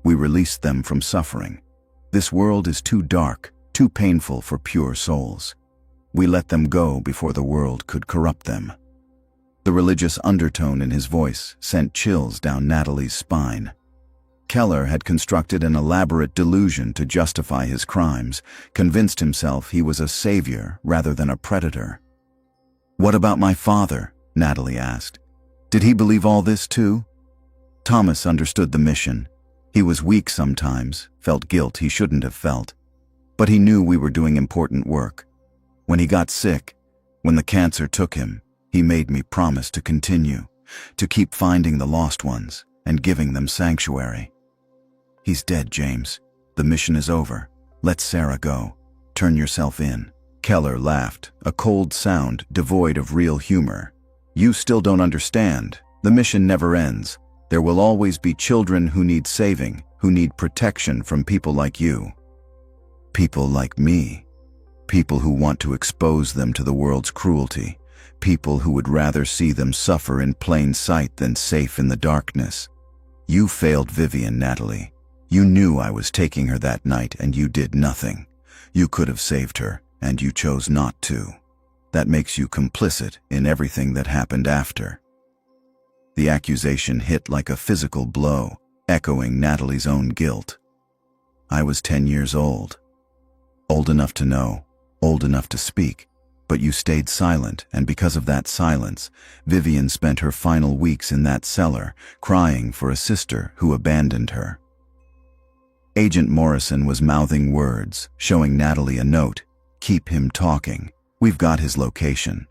We released them from suffering. This world is too dark, too painful for pure souls. We let them go before the world could corrupt them. The religious undertone in his voice sent chills down Natalie's spine. Keller had constructed an elaborate delusion to justify his crimes, convinced himself he was a savior rather than a predator. What about my father? Natalie asked. Did he believe all this too? Thomas understood the mission. He was weak sometimes, felt guilt he shouldn't have felt. But he knew we were doing important work. When he got sick, when the cancer took him, he made me promise to continue, to keep finding the lost ones and giving them sanctuary. He's dead, James. The mission is over. Let Sarah go. Turn yourself in. Keller laughed, a cold sound devoid of real humor. You still don't understand. The mission never ends. There will always be children who need saving, who need protection from people like you. People like me. People who want to expose them to the world's cruelty. People who would rather see them suffer in plain sight than safe in the darkness. You failed Vivian, Natalie. You knew I was taking her that night and you did nothing. You could have saved her, and you chose not to. That makes you complicit in everything that happened after. The accusation hit like a physical blow, echoing Natalie's own guilt. I was 10 years old. Old enough to know, old enough to speak, but you stayed silent, and because of that silence, Vivian spent her final weeks in that cellar, crying for a sister who abandoned her. Agent Morrison was mouthing words, showing Natalie a note. Keep him talking. We've got his location.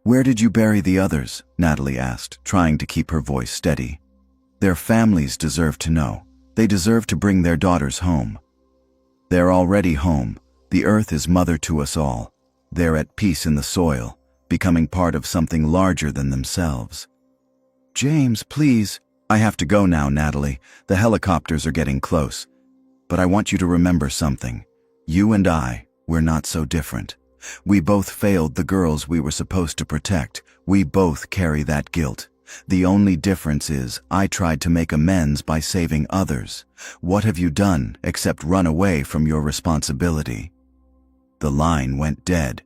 Where did you bury the others? Natalie asked, trying to keep her voice steady. Their families deserve to know. They deserve to bring their daughters home. They're already home. The earth is mother to us all. They're at peace in the soil, becoming part of something larger than themselves. James, please. I have to go now, Natalie. The helicopters are getting close. But I want you to remember something. You and I, we're not so different. We both failed the girls we were supposed to protect. We both carry that guilt. The only difference is I tried to make amends by saving others. What have you done except run away from your responsibility? The line went dead.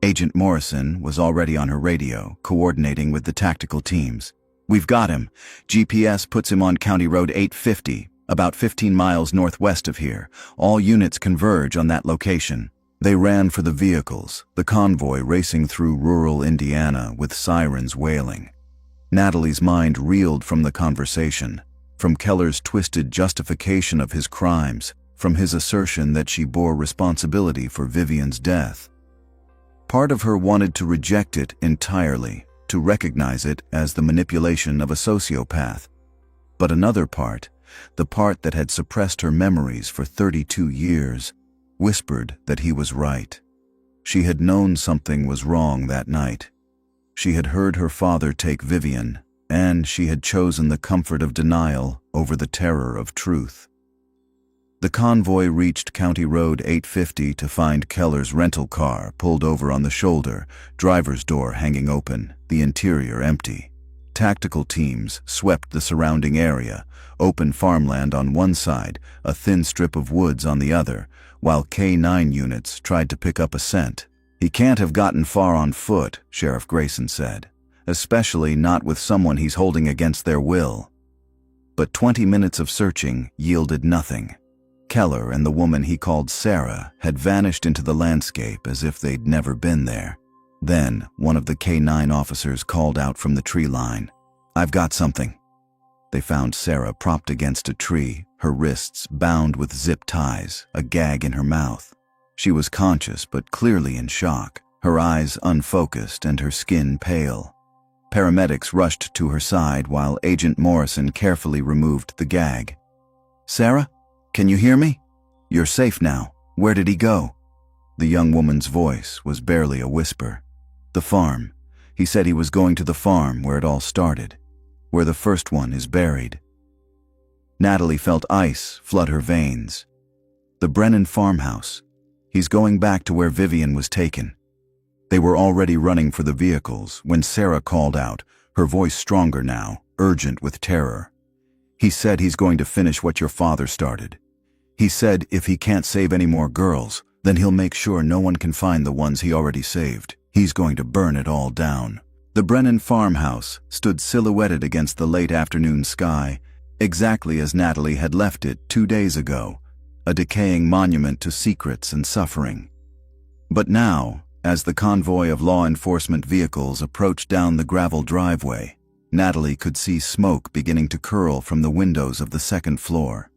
Agent Morrison was already on her radio, coordinating with the tactical teams. We've got him. GPS puts him on County Road 850, about 15 miles northwest of here. All units converge on that location. They ran for the vehicles, the convoy racing through rural Indiana with sirens wailing. Natalie's mind reeled from the conversation, from Keller's twisted justification of his crimes, from his assertion that she bore responsibility for Vivian's death. Part of her wanted to reject it entirely, to recognize it as the manipulation of a sociopath. But another part, the part that had suppressed her memories for 32 years, whispered that he was right. She had known something was wrong that night. She had heard her father take Vivian, and she had chosen the comfort of denial over the terror of truth. The convoy reached County Road 850 to find Keller's rental car pulled over on the shoulder, driver's door hanging open, the interior empty. Tactical teams swept the surrounding area, open farmland on one side, a thin strip of woods on the other, while K-9 units tried to pick up a scent. "He can't have gotten far on foot," Sheriff Grayson said, "especially not with someone he's holding against their will." But 20 minutes of searching yielded nothing. Keller and the woman he called Sarah had vanished into the landscape as if they'd never been there. Then, one of the K-9 officers called out from the tree line, "I've got something." They found Sarah propped against a tree, her wrists bound with zip ties, a gag in her mouth. She was conscious but clearly in shock, her eyes unfocused and her skin pale. Paramedics rushed to her side while Agent Morrison carefully removed the gag. "Sarah? Can you hear me? You're safe now. Where did he go?" The young woman's voice was barely a whisper. "The farm. He said he was going to the farm where it all started, where the first one is buried." Natalie felt ice flood her veins. "The Brennan farmhouse. He's going back to where Vivian was taken." They were already running for the vehicles when Sarah called out, her voice stronger now, urgent with terror. "He said he's going to finish what your father started. He said if he can't save any more girls, then he'll make sure no one can find the ones he already saved. He's going to burn it all down." The Brennan farmhouse stood silhouetted against the late afternoon sky, exactly as Natalie had left it 2 days ago, a decaying monument to secrets and suffering. But now, as the convoy of law enforcement vehicles approached down the gravel driveway, Natalie could see smoke beginning to curl from the windows of the second floor.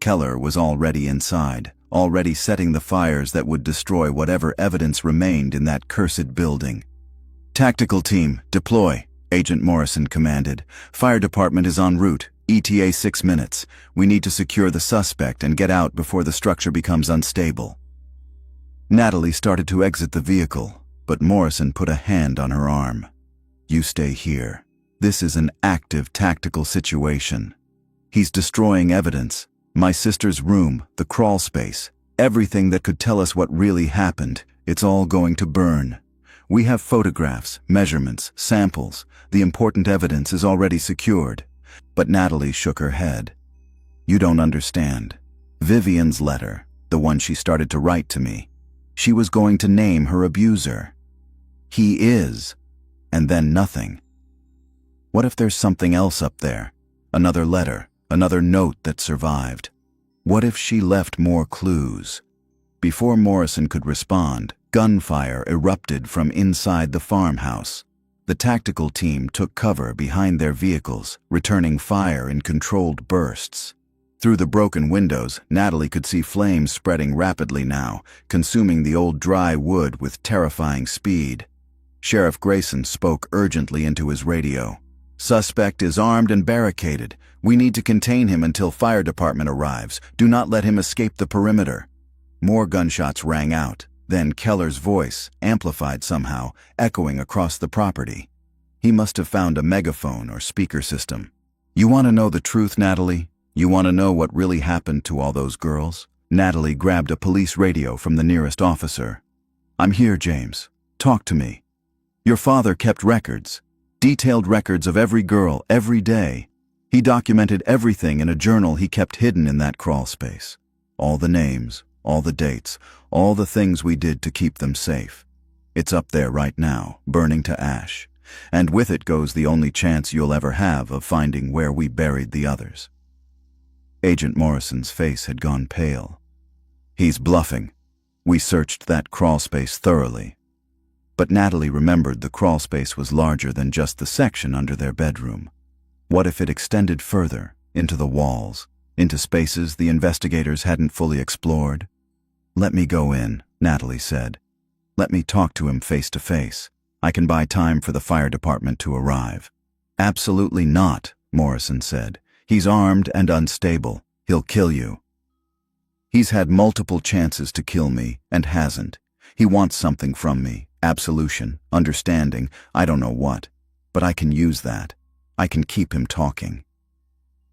Keller was already inside, already setting the fires that would destroy whatever evidence remained in that cursed building. "Tactical team, deploy," Agent Morrison commanded. "Fire department is en route. ETA 6 minutes. We need to secure the suspect and get out before the structure becomes unstable." Natalie started to exit the vehicle, but Morrison put a hand on her arm. "You stay here. This is an active tactical situation. He's destroying evidence. My sister's room, the crawl space, everything that could tell us what really happened, it's all going to burn. We have photographs, measurements, samples. The important evidence is already secured." But Natalie shook her head. "You don't understand. Vivian's letter, the one she started to write to me, she was going to name her abuser. He is, and then nothing. What if there's something else up there? Another letter, another note that survived. What if she left more clues?" Before Morrison could respond, gunfire erupted from inside the farmhouse. The tactical team took cover behind their vehicles, returning fire in controlled bursts. Through the broken windows, Natalie could see flames spreading rapidly now, consuming the old dry wood with terrifying speed. Sheriff Grayson spoke urgently into his radio. "Suspect is armed and barricaded. We need to contain him until fire department arrives. Do not let him escape the perimeter." More gunshots rang out. Then Keller's voice, amplified somehow, echoing across the property. He must have found a megaphone or speaker system. "You want to know the truth, Natalie? You want to know what really happened to all those girls?" Natalie grabbed a police radio from the nearest officer. "I'm here, James. Talk to me. Your father kept records, detailed records of every girl, every day. He documented everything in a journal he kept hidden in that crawl space. All the names, all the dates, all the things we did to keep them safe. It's up there right now, burning to ash. And with it goes the only chance you'll ever have of finding where we buried the others." Agent Morrison's face had gone pale. "He's bluffing. We searched that crawl space thoroughly." But Natalie remembered the crawl space was larger than just the section under their bedroom. What if it extended further, into the walls, into spaces the investigators hadn't fully explored? "Let me go in," Natalie said. "Let me talk to him face to face. I can buy time for the fire department to arrive." "Absolutely not," Morrison said. "He's armed and unstable. He'll kill you." "He's had multiple chances to kill me and hasn't. He wants something from me. Absolution, understanding, I don't know what. But I can use that. I can keep him talking."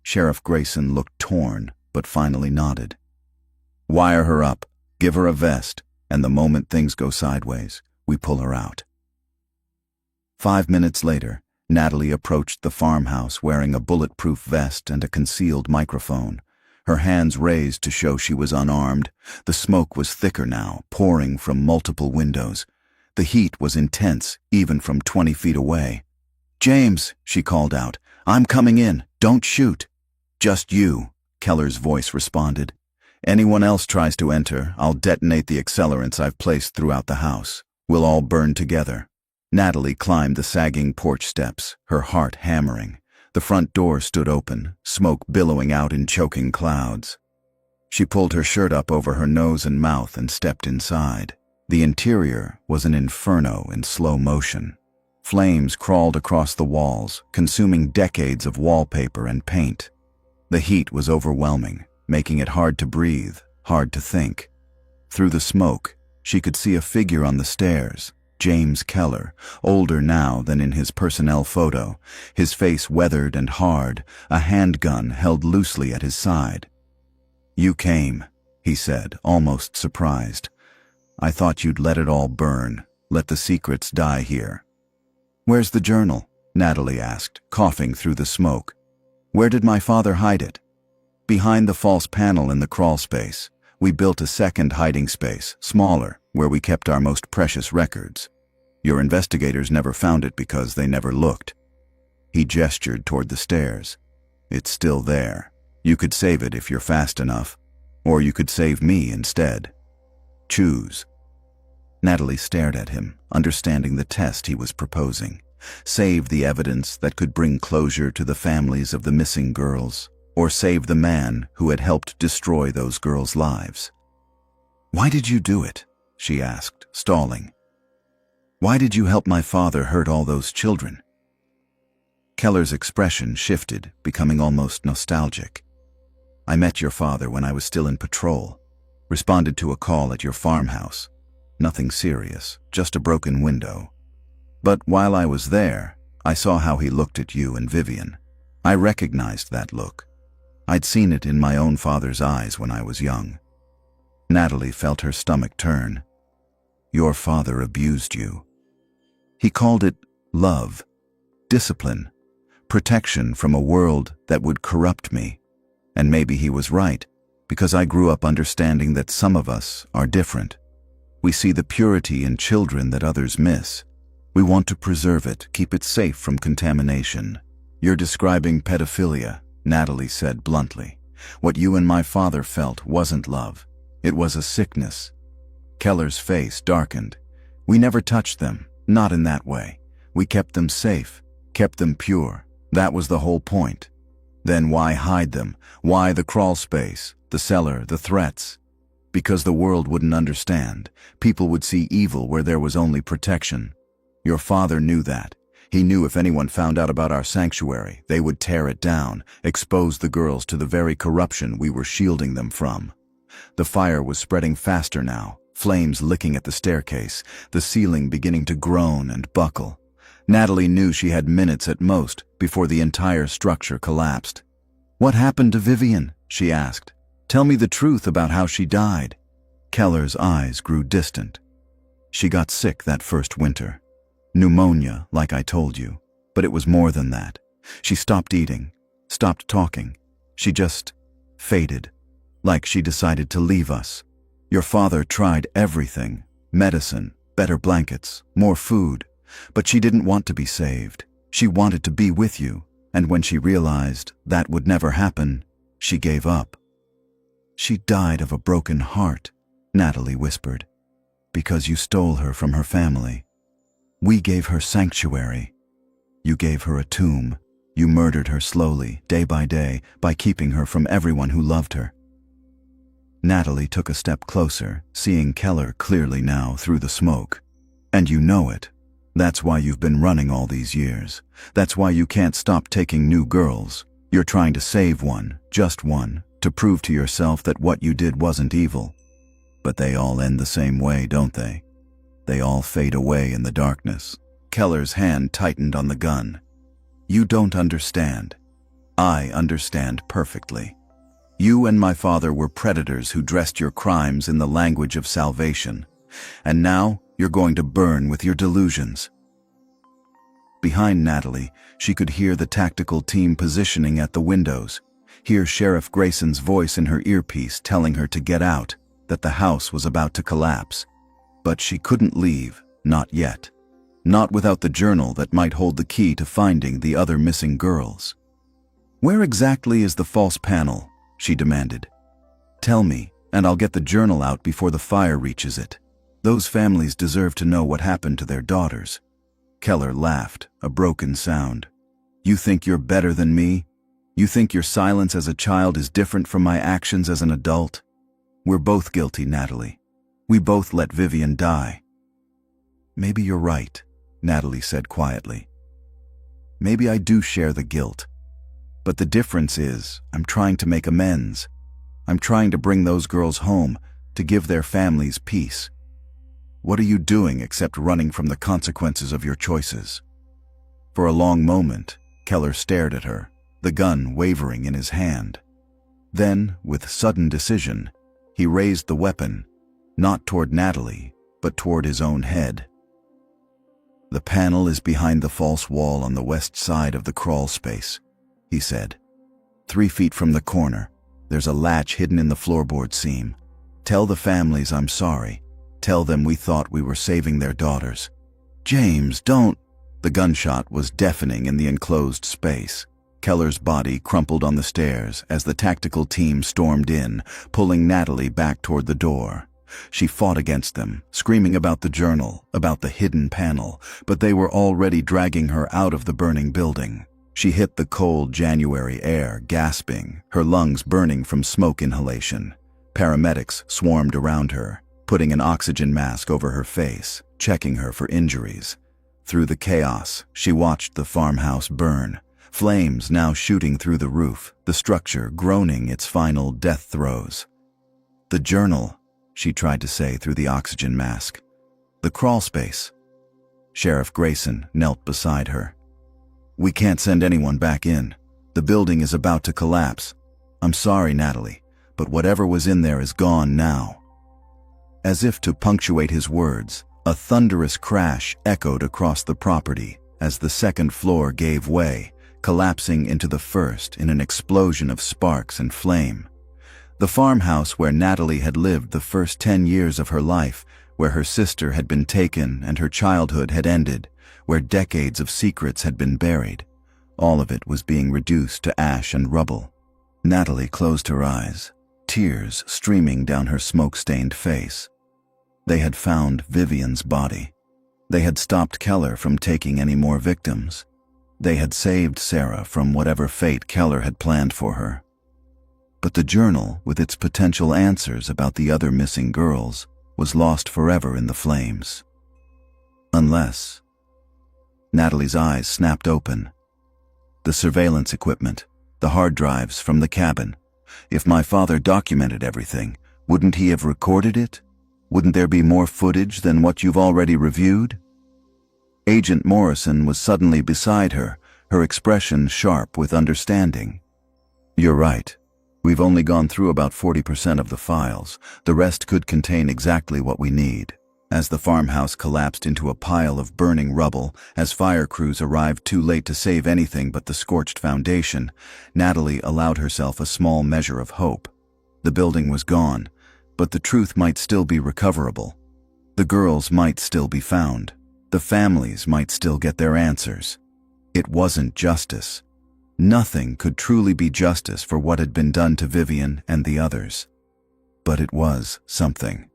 Sheriff Grayson looked torn, but finally nodded. "Wire her up, give her a vest, and the moment things go sideways, we pull her out." 5 minutes later, Natalie approached the farmhouse wearing a bulletproof vest and a concealed microphone, her hands raised to show she was unarmed. The smoke was thicker now, pouring from multiple windows. The heat was intense, even from 20 feet away. "James," she called out, "I'm coming in. Don't shoot." "Just you," Keller's voice responded. "Anyone else tries to enter, I'll detonate the accelerants I've placed throughout the house. We'll all burn together." Natalie climbed the sagging porch steps, her heart hammering. The front door stood open, smoke billowing out in choking clouds. She pulled her shirt up over her nose and mouth and stepped inside. The interior was an inferno in slow motion. Flames crawled across the walls, consuming decades of wallpaper and paint. The heat was overwhelming, making it hard to breathe, hard to think. Through the smoke, she could see a figure on the stairs, James Keller, older now than in his personnel photo, his face weathered and hard, a handgun held loosely at his side. "You came," he said, almost surprised. "I thought you'd let it all burn, let the secrets die here." "Where's the journal?" Natalie asked, coughing through the smoke. "Where did my father hide it?" "Behind the false panel in the crawl space. We built a second hiding space, smaller, where we kept our most precious records. Your investigators never found it because they never looked." He gestured toward the stairs. "It's still there. You could save it if you're fast enough. Or you could save me instead. Choose." Natalie stared at him, understanding the test he was proposing. Save the evidence that could bring closure to the families of the missing girls, or save the man who had helped destroy those girls' lives. "Why did you do it?" she asked, stalling. "Why did you help my father hurt all those children?" Keller's expression shifted, becoming almost nostalgic. "I met your father when I was still in patrol. Responded to a call at your farmhouse. Nothing serious, just a broken window. But while I was there, I saw how he looked at you and Vivian. I recognized that look. I'd seen it in my own father's eyes when I was young." Natalie felt her stomach turn. "Your father abused you. He called it love, discipline, protection from a world that would corrupt me. And maybe he was right, because I grew up understanding that some of us are different. We see the purity in children that others miss. We want to preserve it, keep it safe from contamination." "You're describing pedophilia," Natalie said bluntly. "What you and my father felt wasn't love. It was a sickness." Keller's face darkened. "We never touched them, not in that way. We kept them safe, kept them pure. That was the whole point. Then why hide them? Why the crawl space, the cellar, the threats? Because the world wouldn't understand. People would see evil where there was only protection. Your father knew that. He knew if anyone found out about our sanctuary, they would tear it down, expose the girls to the very corruption we were shielding them from." The fire was spreading faster now, flames licking at the staircase, the ceiling beginning to groan and buckle. Natalie knew she had minutes at most before the entire structure collapsed. "What happened to Vivian?" she asked. "Tell me the truth about how she died." Keller's eyes grew distant. "She got sick that first winter. Pneumonia, like I told you. But it was more than that. She stopped eating, stopped talking. She just faded, like she decided to leave us. Your father tried everything, medicine, better blankets, more food. But she didn't want to be saved. She wanted to be with you, and when she realized that would never happen, she gave up." "She died of a broken heart," Natalie whispered, "because you stole her from her family. We gave her sanctuary. You gave her a tomb. You murdered her slowly, day by day, by keeping her from everyone who loved her." Natalie took a step closer, seeing Keller clearly now through the smoke. "And you know it. That's why you've been running all these years. That's why you can't stop taking new girls. You're trying to save one, just one, to prove to yourself that what you did wasn't evil. But they all end the same way, don't they? They all fade away in the darkness. Keller's hand tightened on the gun. You don't understand. I understand perfectly. You and my father were predators who dressed your crimes in the language of salvation. And now you're going to burn with your delusions. Behind Natalie, she could hear the tactical team positioning at the windows, hear Sheriff Grayson's voice in her earpiece telling her to get out, that the house was about to collapse. But she couldn't leave, not yet. Not without the journal that might hold the key to finding the other missing girls. Where exactly is the false panel? She demanded. Tell me, and I'll get the journal out before the fire reaches it. Those families deserve to know what happened to their daughters. Keller laughed, a broken sound. You think you're better than me? You think your silence as a child is different from my actions as an adult? We're both guilty, Natalie. We both let Vivian die. Maybe you're right, Natalie said quietly. Maybe I do share the guilt. But the difference is, I'm trying to make amends. I'm trying to bring those girls home, to give their families peace. What are you doing except running from the consequences of your choices? For a long moment, Keller stared at her, the gun wavering in his hand. Then, with sudden decision, he raised the weapon, not toward Natalie, but toward his own head. The panel is behind the false wall on the west side of the crawl space, he said. 3 feet from the corner, there's a latch hidden in the floorboard seam. Tell the families I'm sorry. Tell them we thought we were saving their daughters. James, don't. The gunshot was deafening in the enclosed space. Keller's body crumpled on the stairs as the tactical team stormed in, pulling Natalie back toward the door. She fought against them, screaming about the journal, about the hidden panel, but they were already dragging her out of the burning building. She hit the cold January air, gasping, her lungs burning from smoke inhalation. Paramedics swarmed around her, putting an oxygen mask over her face, checking her for injuries. Through the chaos, she watched the farmhouse burn, flames now shooting through the roof, the structure groaning its final death throes. The journal, she tried to say through the oxygen mask. The crawl space. Sheriff Grayson knelt beside her. We can't send anyone back in. The building is about to collapse. I'm sorry, Natalie, but whatever was in there is gone now. As if to punctuate his words, a thunderous crash echoed across the property as the second floor gave way, collapsing into the first in an explosion of sparks and flame. The farmhouse where Natalie had lived the first 10 years of her life, where her sister had been taken and her childhood had ended, where decades of secrets had been buried. All of it was being reduced to ash and rubble. Natalie closed her eyes, tears streaming down her smoke-stained face. They had found Vivian's body. They had stopped Keller from taking any more victims. They had saved Sarah from whatever fate Keller had planned for her. But the journal, with its potential answers about the other missing girls, was lost forever in the flames. Unless... Natalie's eyes snapped open. The surveillance equipment, the hard drives from the cabin. If my father documented everything, wouldn't he have recorded it? Wouldn't there be more footage than what you've already reviewed? Agent Morrison was suddenly beside her, her expression sharp with understanding. You're right. We've only gone through about 40% of the files. The rest could contain exactly what we need. As the farmhouse collapsed into a pile of burning rubble, as fire crews arrived too late to save anything but the scorched foundation, Natalie allowed herself a small measure of hope. The building was gone, but the truth might still be recoverable. The girls might still be found. The families might still get their answers. It wasn't justice. Nothing could truly be justice for what had been done to Vivian and the others. But it was something.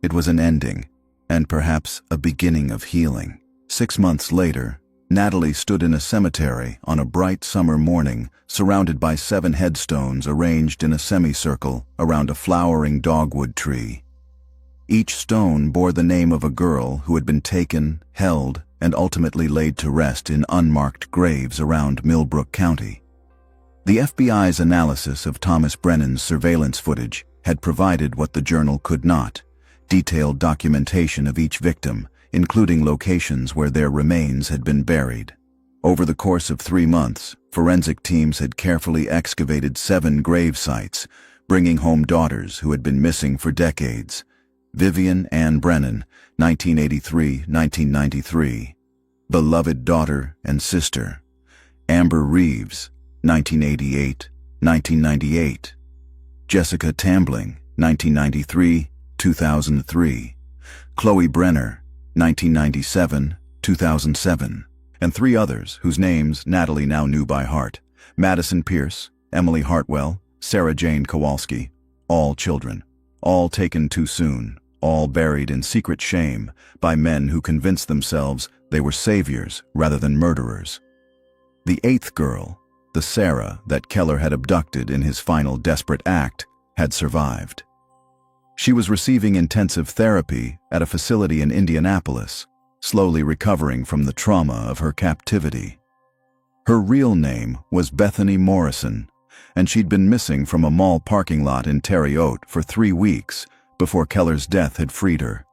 It was an ending, and perhaps a beginning of healing. 6 months later, Natalie stood in a cemetery on a bright summer morning, surrounded by 7 headstones arranged in a semicircle around a flowering dogwood tree. Each stone bore the name of a girl who had been taken, held, and ultimately laid to rest in unmarked graves around Millbrook County. The FBI's analysis of Thomas Brennan's surveillance footage had provided what the journal could not: detailed documentation of each victim, including locations where their remains had been buried. Over the course of 3 months, forensic teams had carefully excavated 7 grave sites, bringing home daughters who had been missing for decades. Vivian Ann Brennan, 1983-1993. Beloved daughter and sister. Amber Reeves, 1988-1998. Jessica Tambling, 1993-2003. Chloe Brenner, 1997-2007. And 3 others whose names Natalie now knew by heart: Madison Pierce, Emily Hartwell, Sarah Jane Kowalski. All children, all taken too soon, all buried in secret shame by men who convinced themselves they were saviors rather than murderers. The 8th girl, the Sarah that Keller had abducted in his final desperate act, had survived. She was receiving intensive therapy at a facility in Indianapolis, slowly recovering from the trauma of her captivity. Her real name was Bethany Morrison, and she'd been missing from a mall parking lot in Terre Haute for 3 weeks before Keller's death had freed her.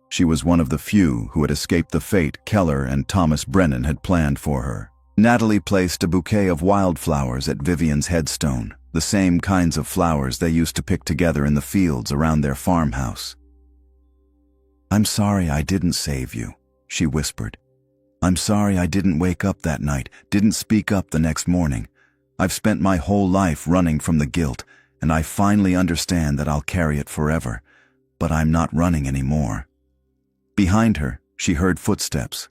She was one of the few who had escaped the fate Keller and Thomas Brennan had planned for her. Natalie placed a bouquet of wildflowers at Vivian's headstone, the same kinds of flowers they used to pick together in the fields around their farmhouse. "I'm sorry I didn't save you," she whispered. "I'm sorry I didn't wake up that night, didn't speak up the next morning. I've spent my whole life running from the guilt, and I finally understand that I'll carry it forever. But I'm not running anymore." Behind her, she heard footsteps.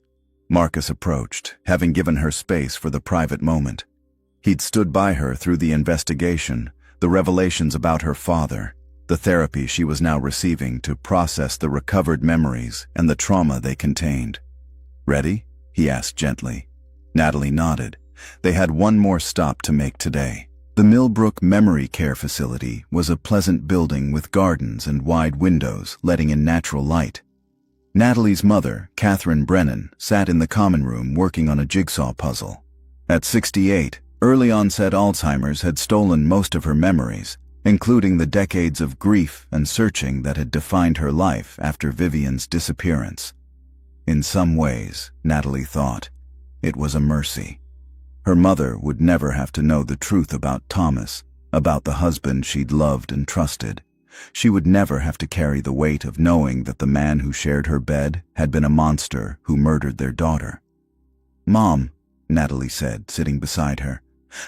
Marcus approached, having given her space for the private moment. He'd stood by her through the investigation, the revelations about her father, the therapy she was now receiving to process the recovered memories and the trauma they contained. "Ready?" he asked gently. Natalie nodded. They had one more stop to make today. The Millbrook Memory Care Facility was a pleasant building with gardens and wide windows letting in natural light. Natalie's mother, Catherine Brennan, sat in the common room working on a jigsaw puzzle. At 68, early-onset Alzheimer's had stolen most of her memories, including the decades of grief and searching that had defined her life after Vivian's disappearance. In some ways, Natalie thought, it was a mercy. Her mother would never have to know the truth about Thomas, about the husband she'd loved and trusted. She would never have to carry the weight of knowing that the man who shared her bed had been a monster who murdered their daughter. "Mom," Natalie said, sitting beside her,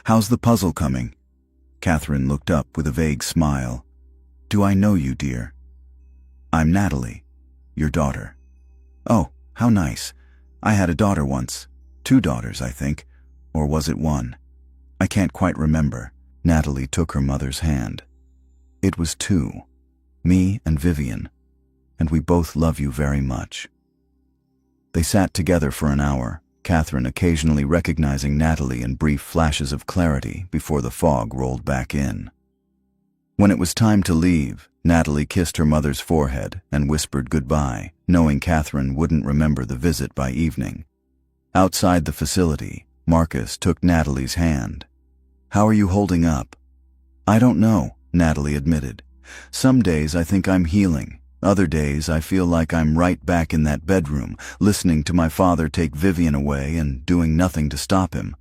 "how's the puzzle coming?" Catherine looked up with a vague smile. "Do I know you, dear?" "I'm Natalie, your daughter." "Oh, how nice. I had a daughter once. 2 daughters, I think. Or was it 1? I can't quite remember." Natalie took her mother's hand. "It was 2. Me and Vivian. And we both love you very much." They sat together for an hour, Catherine occasionally recognizing Natalie in brief flashes of clarity before the fog rolled back in. When it was time to leave, Natalie kissed her mother's forehead and whispered goodbye, knowing Catherine wouldn't remember the visit by evening. Outside the facility, Marcus took Natalie's hand. "How are you holding up?" "I don't know," Natalie admitted. "Some days I think I'm healing. Other days I feel like I'm right back in that bedroom, listening to my father take Vivian away and doing nothing to stop him."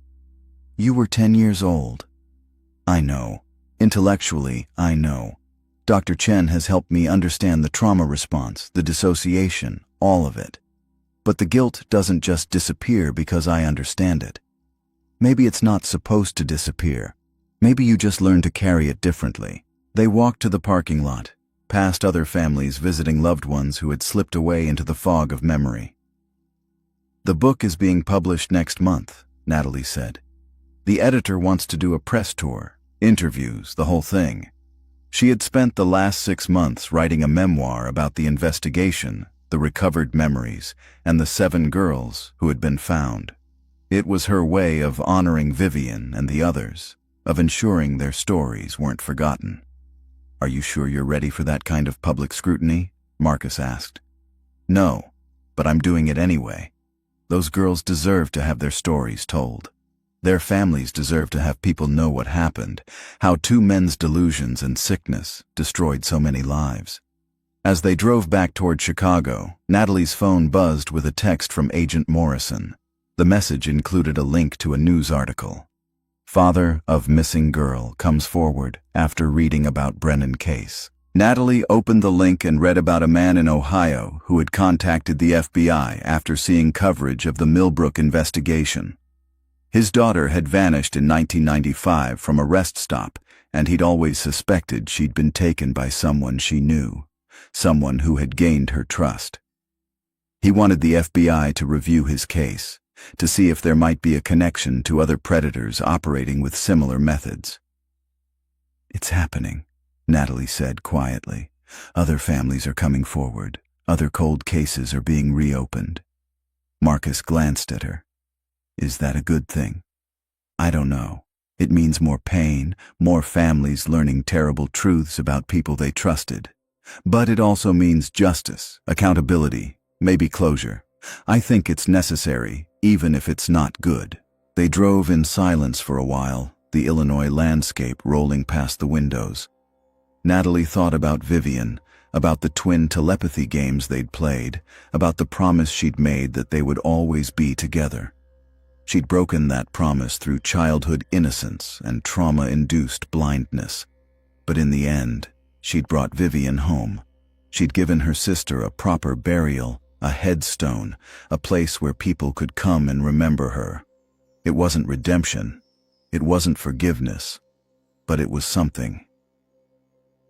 "You were 10 years old." "I know. Intellectually, I know. Dr. Chen has helped me understand the trauma response, the dissociation, all of it. But the guilt doesn't just disappear because I understand it. Maybe it's not supposed to disappear. Maybe you just learn to carry it differently." They walked to the parking lot, past other families visiting loved ones who had slipped away into the fog of memory. "The book is being published next month," Natalie said. "The editor wants to do a press tour, interviews, the whole thing." She had spent the last 6 months writing a memoir about the investigation, the recovered memories, and the 7 girls who had been found. It was her way of honoring Vivian and the others, of ensuring their stories weren't forgotten. "Are you sure you're ready for that kind of public scrutiny?" Marcus asked. "No, but I'm doing it anyway." Those girls deserve to have their stories told. Their families deserve to have people know what happened, how two men's delusions and sickness destroyed so many lives. As they drove back toward Chicago, Natalie's phone buzzed with a text from Agent Morrison. The message included a link to a news article. Father of missing girl comes forward after reading about Brennan case. Natalie opened the link and read about a man in Ohio who had contacted the FBI after seeing coverage of the Millbrook investigation. His daughter had vanished in 1995 from a rest stop, and he'd always suspected she'd been taken by someone she knew, someone who had gained her trust. He wanted the FBI to review his case, to see if there might be a connection to other predators operating with similar methods. "It's happening," Natalie said quietly. "Other families are coming forward. Other cold cases are being reopened." Marcus glanced at her. "Is that a good thing?" "I don't know. It means more pain, more families learning terrible truths about people they trusted. But it also means justice, accountability, maybe closure. I think it's necessary, even if it's not good." They drove in silence for a while, the Illinois landscape rolling past the windows. Natalie thought about Vivian, about the twin telepathy games they'd played, about the promise she'd made that they would always be together. She'd broken that promise through childhood innocence and trauma-induced blindness. But in the end, she'd brought Vivian home. She'd given her sister a proper burial, a headstone, a place where people could come and remember her. It wasn't redemption. It wasn't forgiveness. But it was something.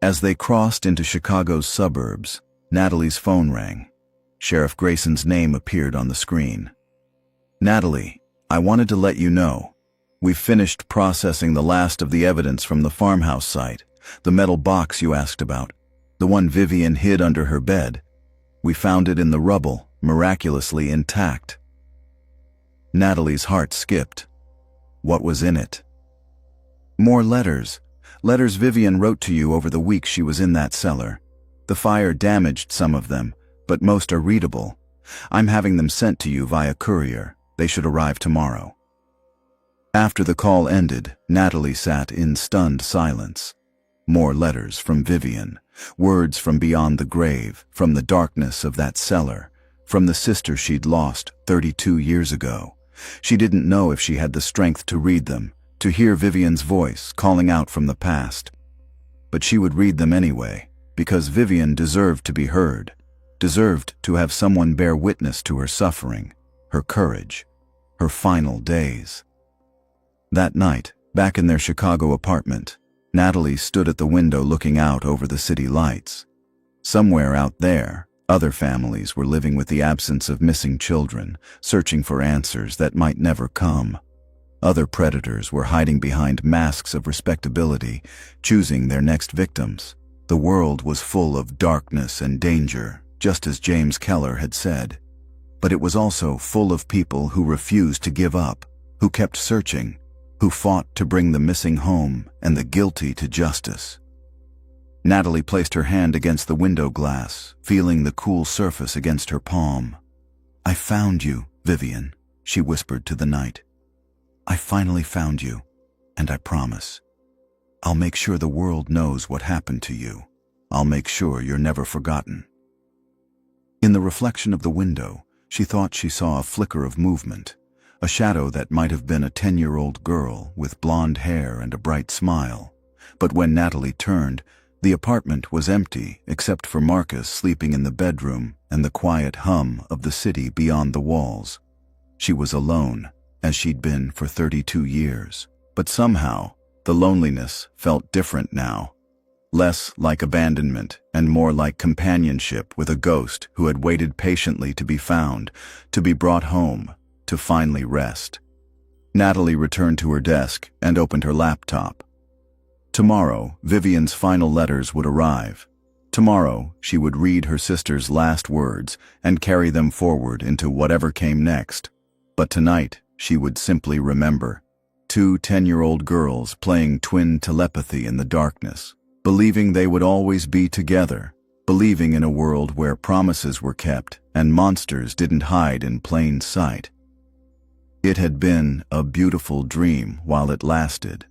As they crossed into Chicago's suburbs, Natalie's phone rang. Sheriff Grayson's name appeared on the screen. "Natalie, I wanted to let you know. We've finished processing the last of the evidence from the farmhouse site, the metal box you asked about, the one Vivian hid under her bed. We found it in the rubble, miraculously intact." Natalie's heart skipped. What was in it? "More letters. Letters Vivian wrote to you over the week she was in that cellar. The fire damaged some of them, but most are readable. I'm having them sent to you via courier. They should arrive tomorrow." After the call ended, Natalie sat in stunned silence. More letters from Vivian, words from beyond the grave, from the darkness of that cellar, from the sister she'd lost 32 years ago. She didn't know if she had the strength to read them, to hear Vivian's voice calling out from the past. But she would read them anyway, because Vivian deserved to be heard, deserved to have someone bear witness to her suffering, her courage, her final days. That night, back in their Chicago apartment, Natalie stood at the window looking out over the city lights. Somewhere out there, other families were living with the absence of missing children, searching for answers that might never come. Other predators were hiding behind masks of respectability, choosing their next victims. The world was full of darkness and danger, just as James Keller had said. But it was also full of people who refused to give up, who kept searching, who fought to bring the missing home and the guilty to justice. Natalie placed her hand against the window glass, feeling the cool surface against her palm. "I found you, Vivian," she whispered to the night. "I finally found you, and I promise. I'll make sure the world knows what happened to you. I'll make sure you're never forgotten." In the reflection of the window, she thought she saw a flicker of movement, a shadow that might have been a 10-year-old girl with blonde hair and a bright smile. But when Natalie turned, the apartment was empty except for Marcus sleeping in the bedroom and the quiet hum of the city beyond the walls. She was alone, as she'd been for 32 years. But somehow, the loneliness felt different now. Less like abandonment and more like companionship with a ghost who had waited patiently to be found, to be brought home, to finally rest. Natalie returned to her desk and opened her laptop. Tomorrow, Vivian's final letters would arrive. Tomorrow, she would read her sister's last words and carry them forward into whatever came next. But tonight, she would simply remember. 2 10-year-old girls playing twin telepathy in the darkness, believing they would always be together, believing in a world where promises were kept and monsters didn't hide in plain sight. It had been a beautiful dream while it lasted.